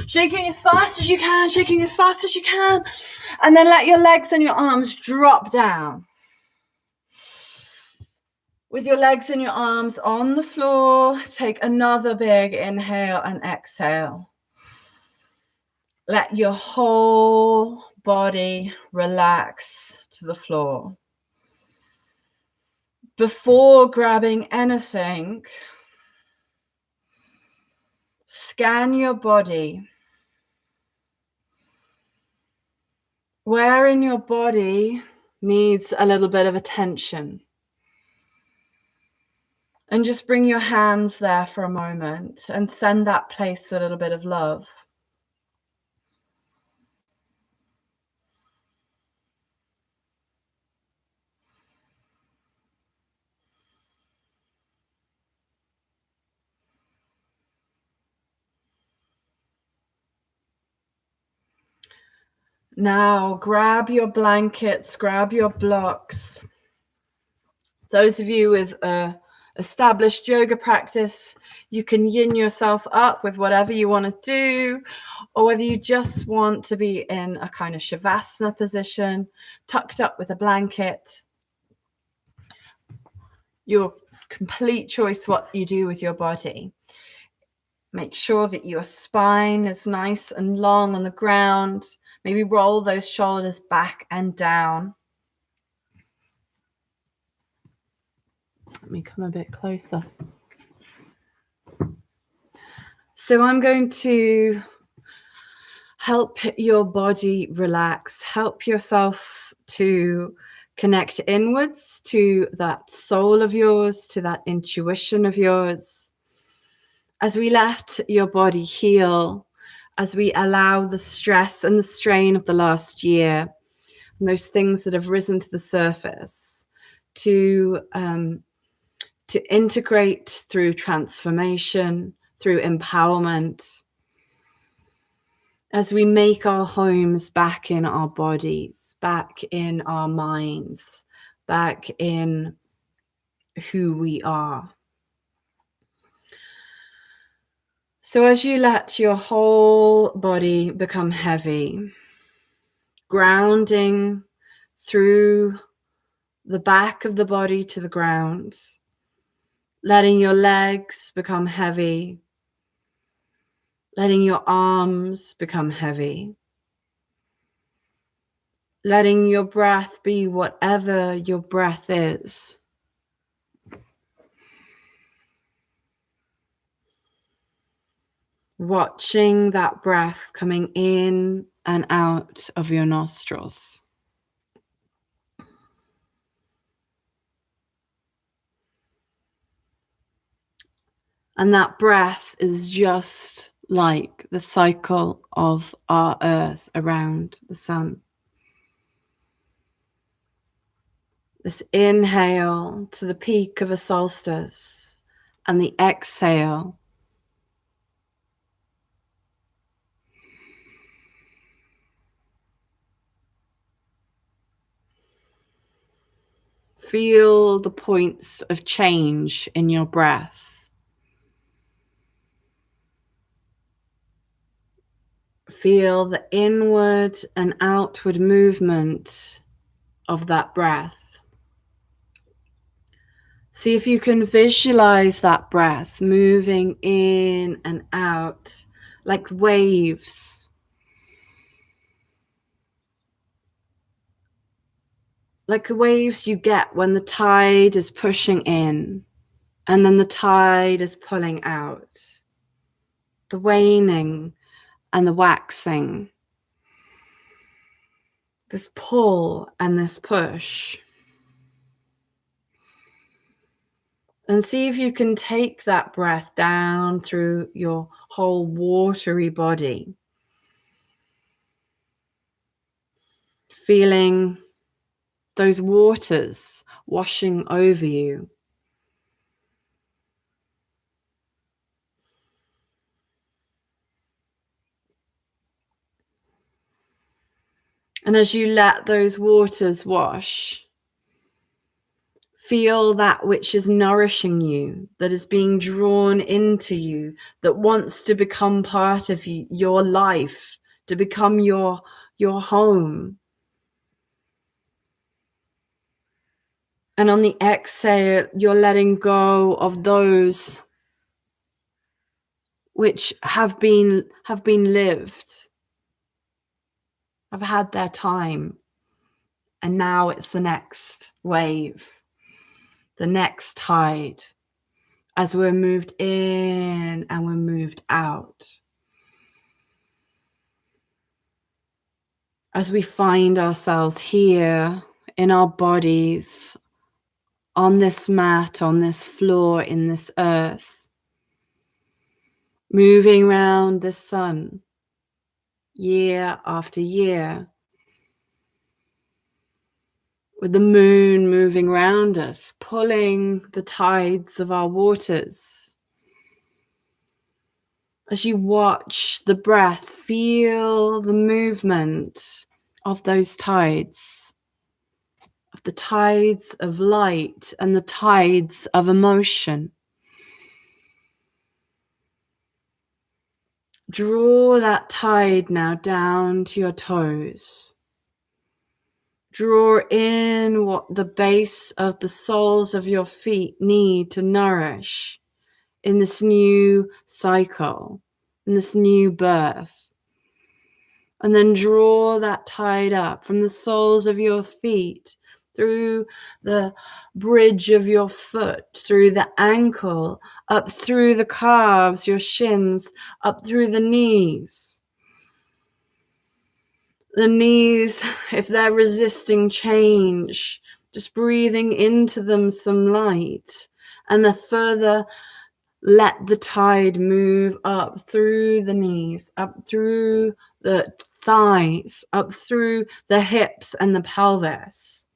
S1: Shaking as fast as you can, shaking as fast as you can. And then let your legs and your arms drop down. With your legs and your arms on the floor, take another big inhale and exhale. Let your whole body relax to the floor. Before grabbing anything, scan your body. Where in your body needs a little bit of attention? And just bring your hands there for a moment and send that place a little bit of love. Now grab your blankets, grab your blocks. Those of you with established yoga practice, you can yin yourself up with whatever you want to do, or whether you just want to be in a kind of shavasana position, tucked up with a blanket. Your complete choice what you do with your body. Make sure that your spine is nice and long on the ground. Maybe roll those shoulders back and down. Let me come a bit closer. So I'm going to help your body relax, help yourself to connect inwards to that soul of yours, to that intuition of yours. As we let your body heal, as we allow the stress and the strain of the last year and those things that have risen to the surface to integrate through transformation, through empowerment, as we make our homes back in our bodies, back in our minds, back in who we are. So as you let your whole body become heavy, grounding through the back of the body to the ground, letting your legs become heavy, letting your arms become heavy, letting your breath be whatever your breath is. Watching that breath coming in and out of your nostrils. And that breath is just like the cycle of our earth around the sun. This inhale to the peak of a solstice and the exhale feel the points of change in your breath.
S2: Feel the inward and outward movement of that breath. See if you can visualize that breath moving in and out like waves. Like the waves you get when the tide is pushing in and then the tide is pulling out. The waning and the waxing. This pull and this push. And see if you can take that breath down through your whole watery body. Feeling those waters washing over you. And as you let those waters wash, feel that which is nourishing you, that is being drawn into you, that wants to become part of your life, to become your home. And on the exhale, you're letting go of those which have been lived, have had their time. And now it's the next wave, the next tide, as we're moved in and we're moved out. As we find ourselves here in our bodies, on this mat, on this floor, in this earth, moving around the sun, year after year, with the moon moving around us, pulling the tides of our waters. As you watch the breath, feel the movement of those tides, of the tides of light and the tides of emotion. Draw that tide now down to your toes. Draw in what the base of the soles of your feet need to nourish in this new cycle, in this new birth. And then draw that tide up from the soles of your feet, through the bridge of your foot, through the ankle, up through the calves, your shins, up through the knees. The knees, if they're resisting change, just breathing into them some light. And the further, let the tide move up through the knees, up through the thighs, up through the hips and the pelvis.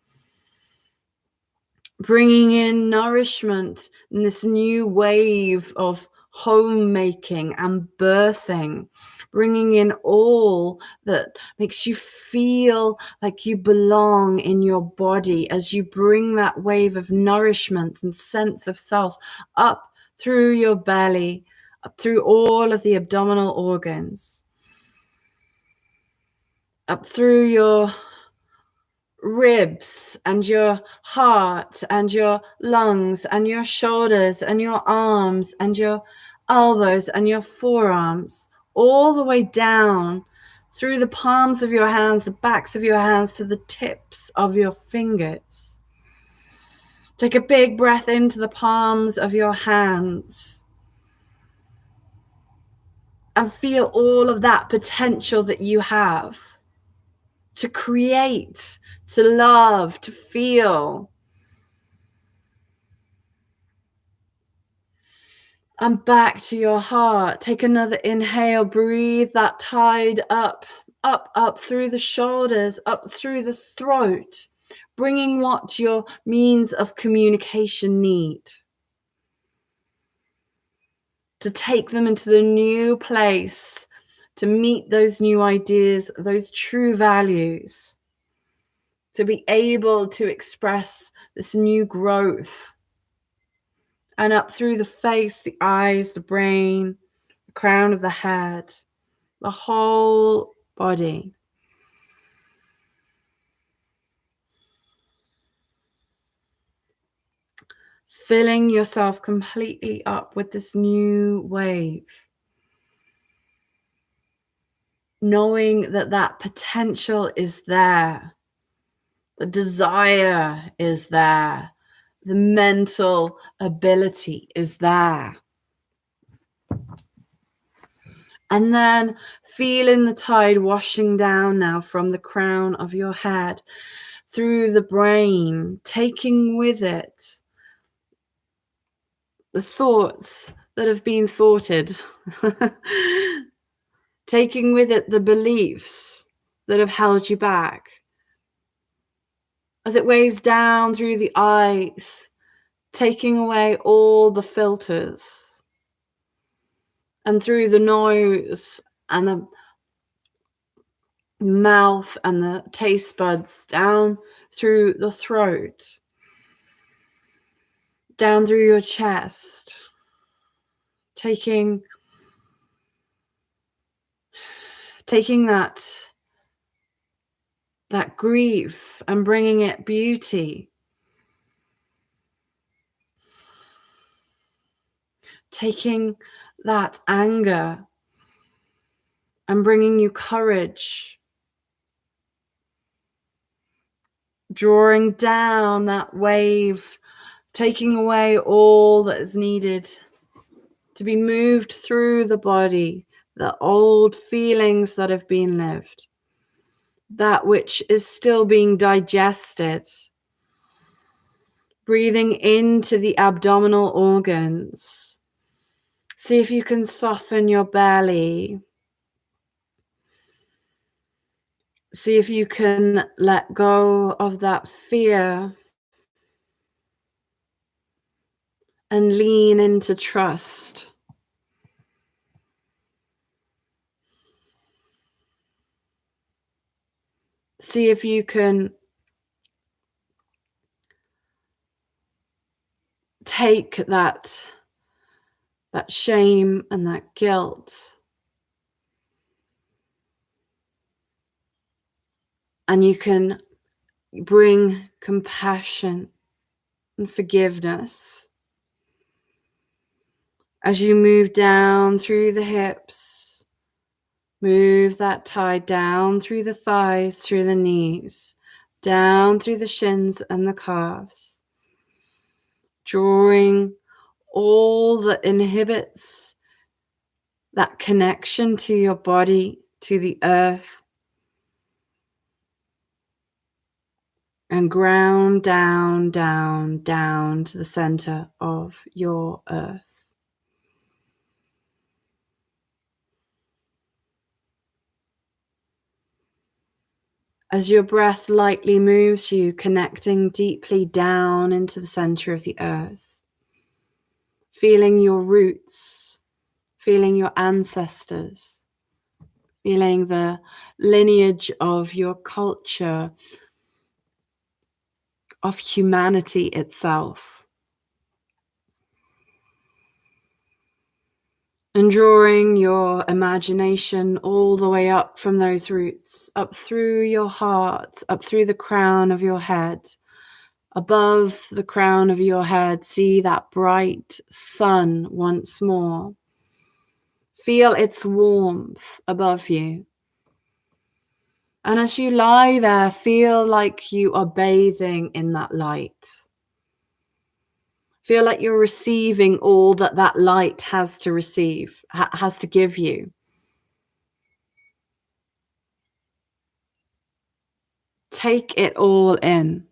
S2: Bringing in nourishment in this new wave of homemaking and birthing, bringing in all that makes you feel like you belong in your body as you bring that wave of nourishment and sense of self up through your belly, up through all of the abdominal organs, up through your ribs and your heart and your lungs and your shoulders and your arms and your elbows and your forearms, all the way down through the palms of your hands, the backs of your hands, to the tips of your fingers. Take a big breath into the palms of your hands and feel all of that potential that you have to create, to love, to feel. And back to your heart. Take another inhale. Breathe that tide up, up, up through the shoulders, up through the throat, bringing what your means of communication need, to take them into the new place, to meet those new ideas, those true values, to be able to express this new growth. And up through the face, the eyes, the brain, the crown of the head, the whole body. Filling yourself completely up with this new wave. Knowing that that potential is there. The desire is there. The mental ability is there. And then feeling the tide washing down now from the crown of your head through the brain, taking with it the thoughts that have been thoughted, taking with it the beliefs that have held you back. As it waves down through the eyes, taking away all the filters, and through the nose and the mouth and the taste buds, down through the throat, down through your chest, taking that grief and bringing it beauty, taking that anger and bringing you courage, drawing down that wave, taking away all that is needed to be moved through the body, the old feelings that have been lived, that which is still being digested. Breathing into the abdominal organs. See if you can soften your belly. See if you can let go of that fear and lean into trust. See if you can take that shame and that guilt, and you can bring compassion and forgiveness as you move down through the hips. Move that tide down through the thighs, through the knees, down through the shins and the calves, drawing all that inhibits that connection to your body, to the earth, and ground down, down, down to the center of your earth. As your breath lightly moves you, connecting deeply down into the center of the earth, feeling your roots, feeling your ancestors, feeling the lineage of your culture, of humanity itself. And drawing your imagination all the way up from those roots, up through your heart, up through the crown of your head. Above the crown of your head, see that bright sun once more. Feel its warmth above you. And as you lie there, feel like you are bathing in that light. Feel like you're receiving all that that light has to receive, has to give you. Take it all in.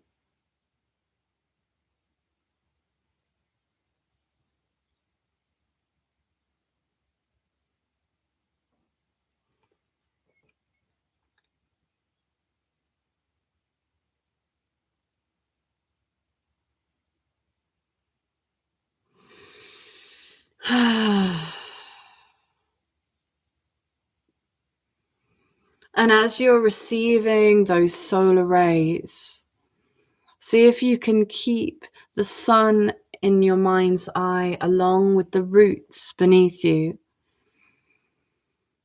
S2: And as you're receiving those solar rays, see if you can keep the sun in your mind's eye along with the roots beneath you.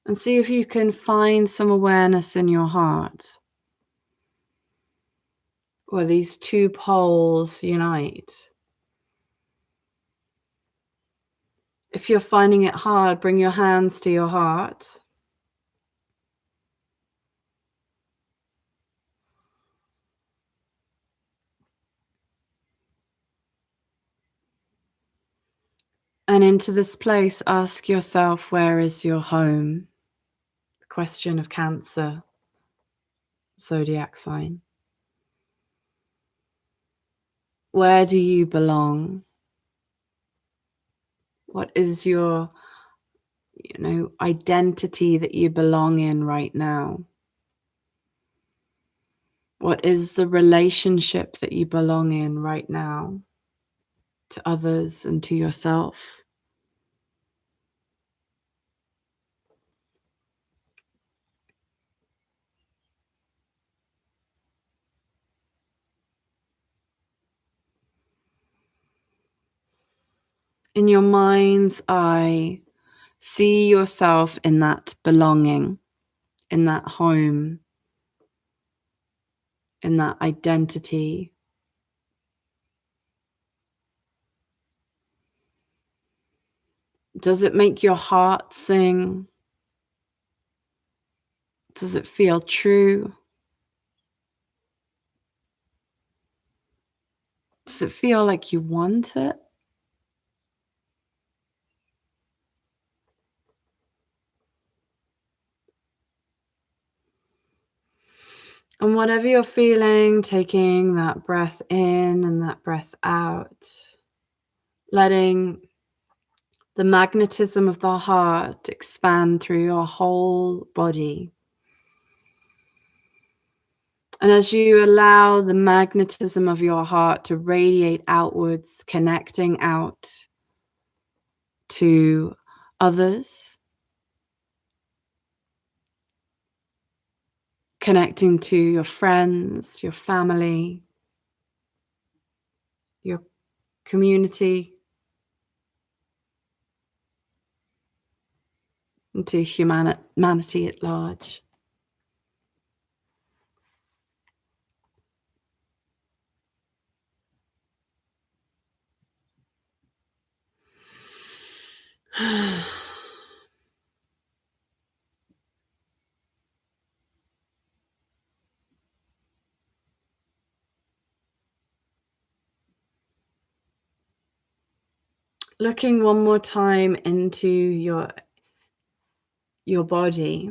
S2: And see if you can find some awareness in your heart where these two poles unite. If you're finding it hard, bring your hands to your heart. And into this place, ask yourself, where is your home? The question of Cancer, zodiac sign. Where do you belong? What is your, identity that you belong in right now? What is the relationship that you belong in right now to others and to yourself? In your mind's eye, see yourself in that belonging, in that home, in that identity. Does it make your heart sing? Does it feel true? Does it feel like you want it? And whatever you're feeling, taking that breath in and that breath out, letting the magnetism of the heart expand through your whole body. And as you allow the magnetism of your heart to radiate outwards, connecting out to others, connecting to your friends, your family, your community, and to humanity at large. Looking one more time into your body.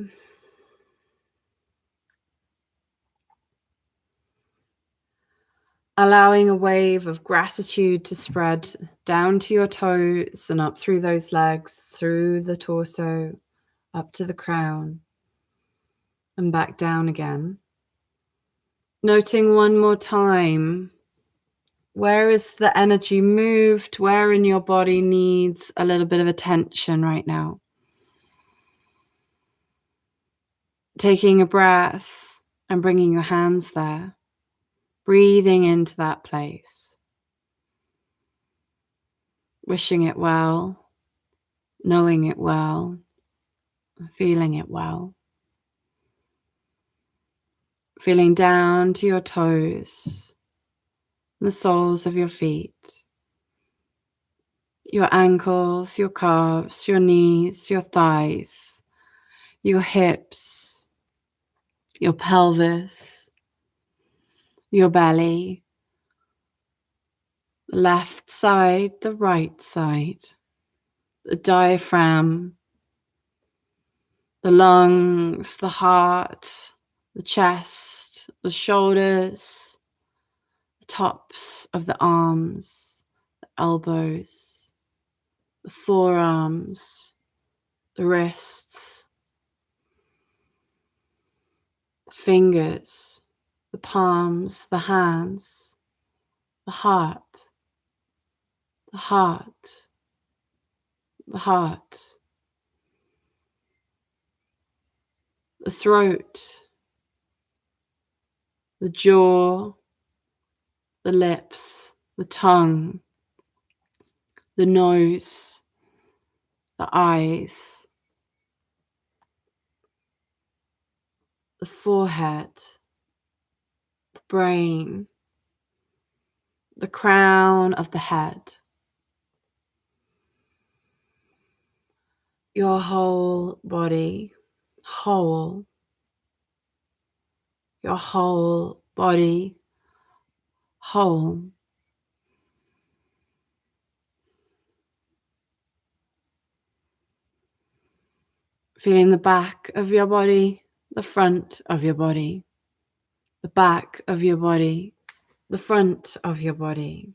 S2: Allowing a wave of gratitude to spread down to your toes and up through those legs, through the torso, up to the crown, and back down again. Noting one more time, where is the energy moved? Where in your body needs a little bit of attention right now? Taking a breath and bringing your hands there. Breathing into that place. Wishing it well, knowing it well, feeling it well. Feeling down to your toes, the soles of your feet, your ankles, your calves, your knees, your thighs, your hips, your pelvis, your belly, the left side, the right side, the diaphragm, the lungs, the heart, the chest, the shoulders, the tops of the arms, the elbows, the forearms, the wrists, the fingers, the palms, the hands, the heart, the heart, the heart, the throat, the jaw, the lips, the tongue, the nose, the eyes, the forehead, the brain, the crown of the head, your whole body, whole, your whole body, whole. Feeling the back of your body, the front of your body, the back of your body, the front of your body.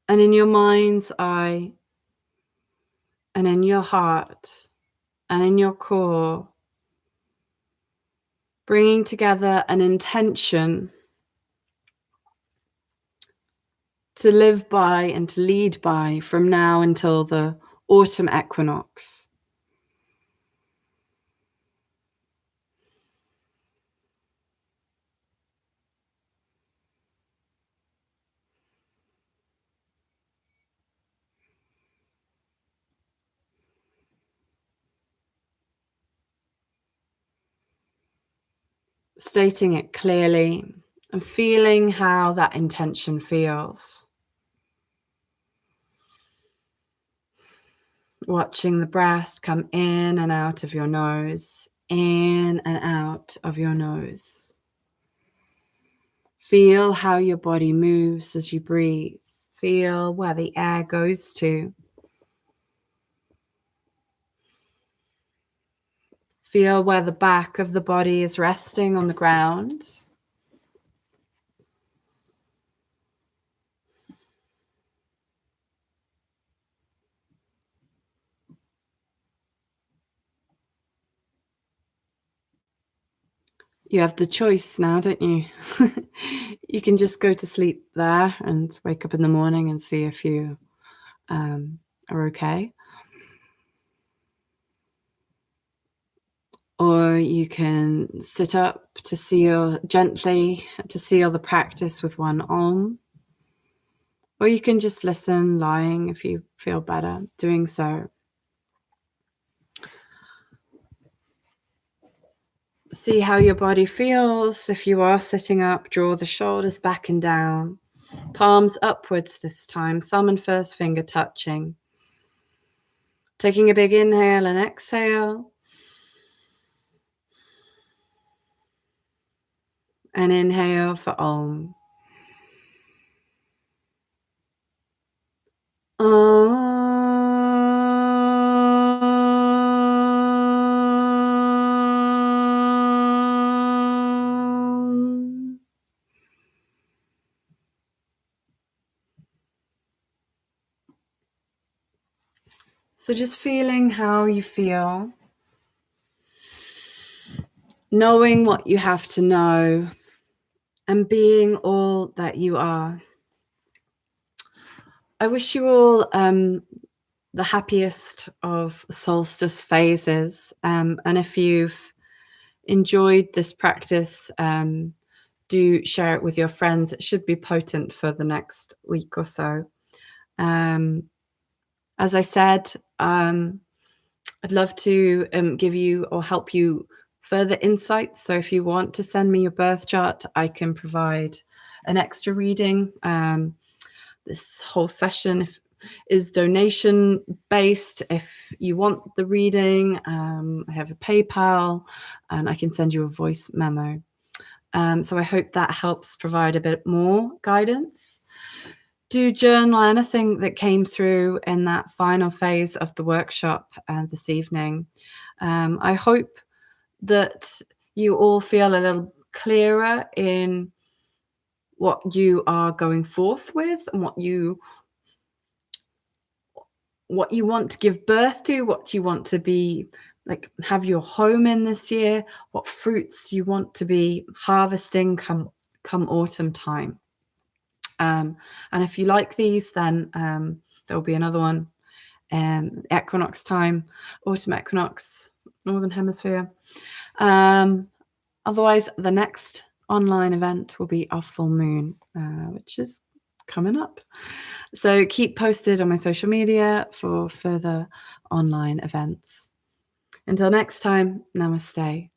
S2: And in your mind's eye, and in your heart, and in your core, bringing together an intention to live by and to lead by from now until the autumn equinox. Stating it clearly and feeling how that intention feels. Watching the breath come in and out of your nose, in and out of your nose. Feel how your body moves as you breathe. Feel where the air goes to. Feel where the back of the body is resting on the ground. You have the choice now, don't you? You can just go to sleep there and wake up in the morning and see if you are okay. Or you can sit up to seal gently, to seal the practice with one Om. Or you can just listen lying if you feel better doing so. See how your body feels. If you are sitting up, draw the shoulders back and down. Palms upwards this time, thumb and first finger touching. Taking a big inhale and exhale. And inhale for Om. Om. So just feeling how you feel, knowing what you have to know, and being all that you are. I wish you all the happiest of solstice phases. And if you've enjoyed this practice, do share it with your friends. It should be potent for the next week or so. As I said, I'd love to give you or help you further insights. So if you want to send me your birth chart, I can provide an extra reading. This whole session is donation based. If you want the reading, I have a PayPal and I can send you a voice memo. So I hope that helps provide a bit more guidance. Do journal anything that came through in that final phase of the workshop this evening. I hope that you all feel a little clearer in what you are going forth with and what you want to give birth to, what you want to be like, have your home in this year, what fruits you want to be harvesting come autumn time. And if you like these, then there'll be another one, equinox time, autumn equinox, Northern Hemisphere. Otherwise, the next online event will be our full moon, which is coming up. So keep posted on my social media for further online events. Until next time, namaste.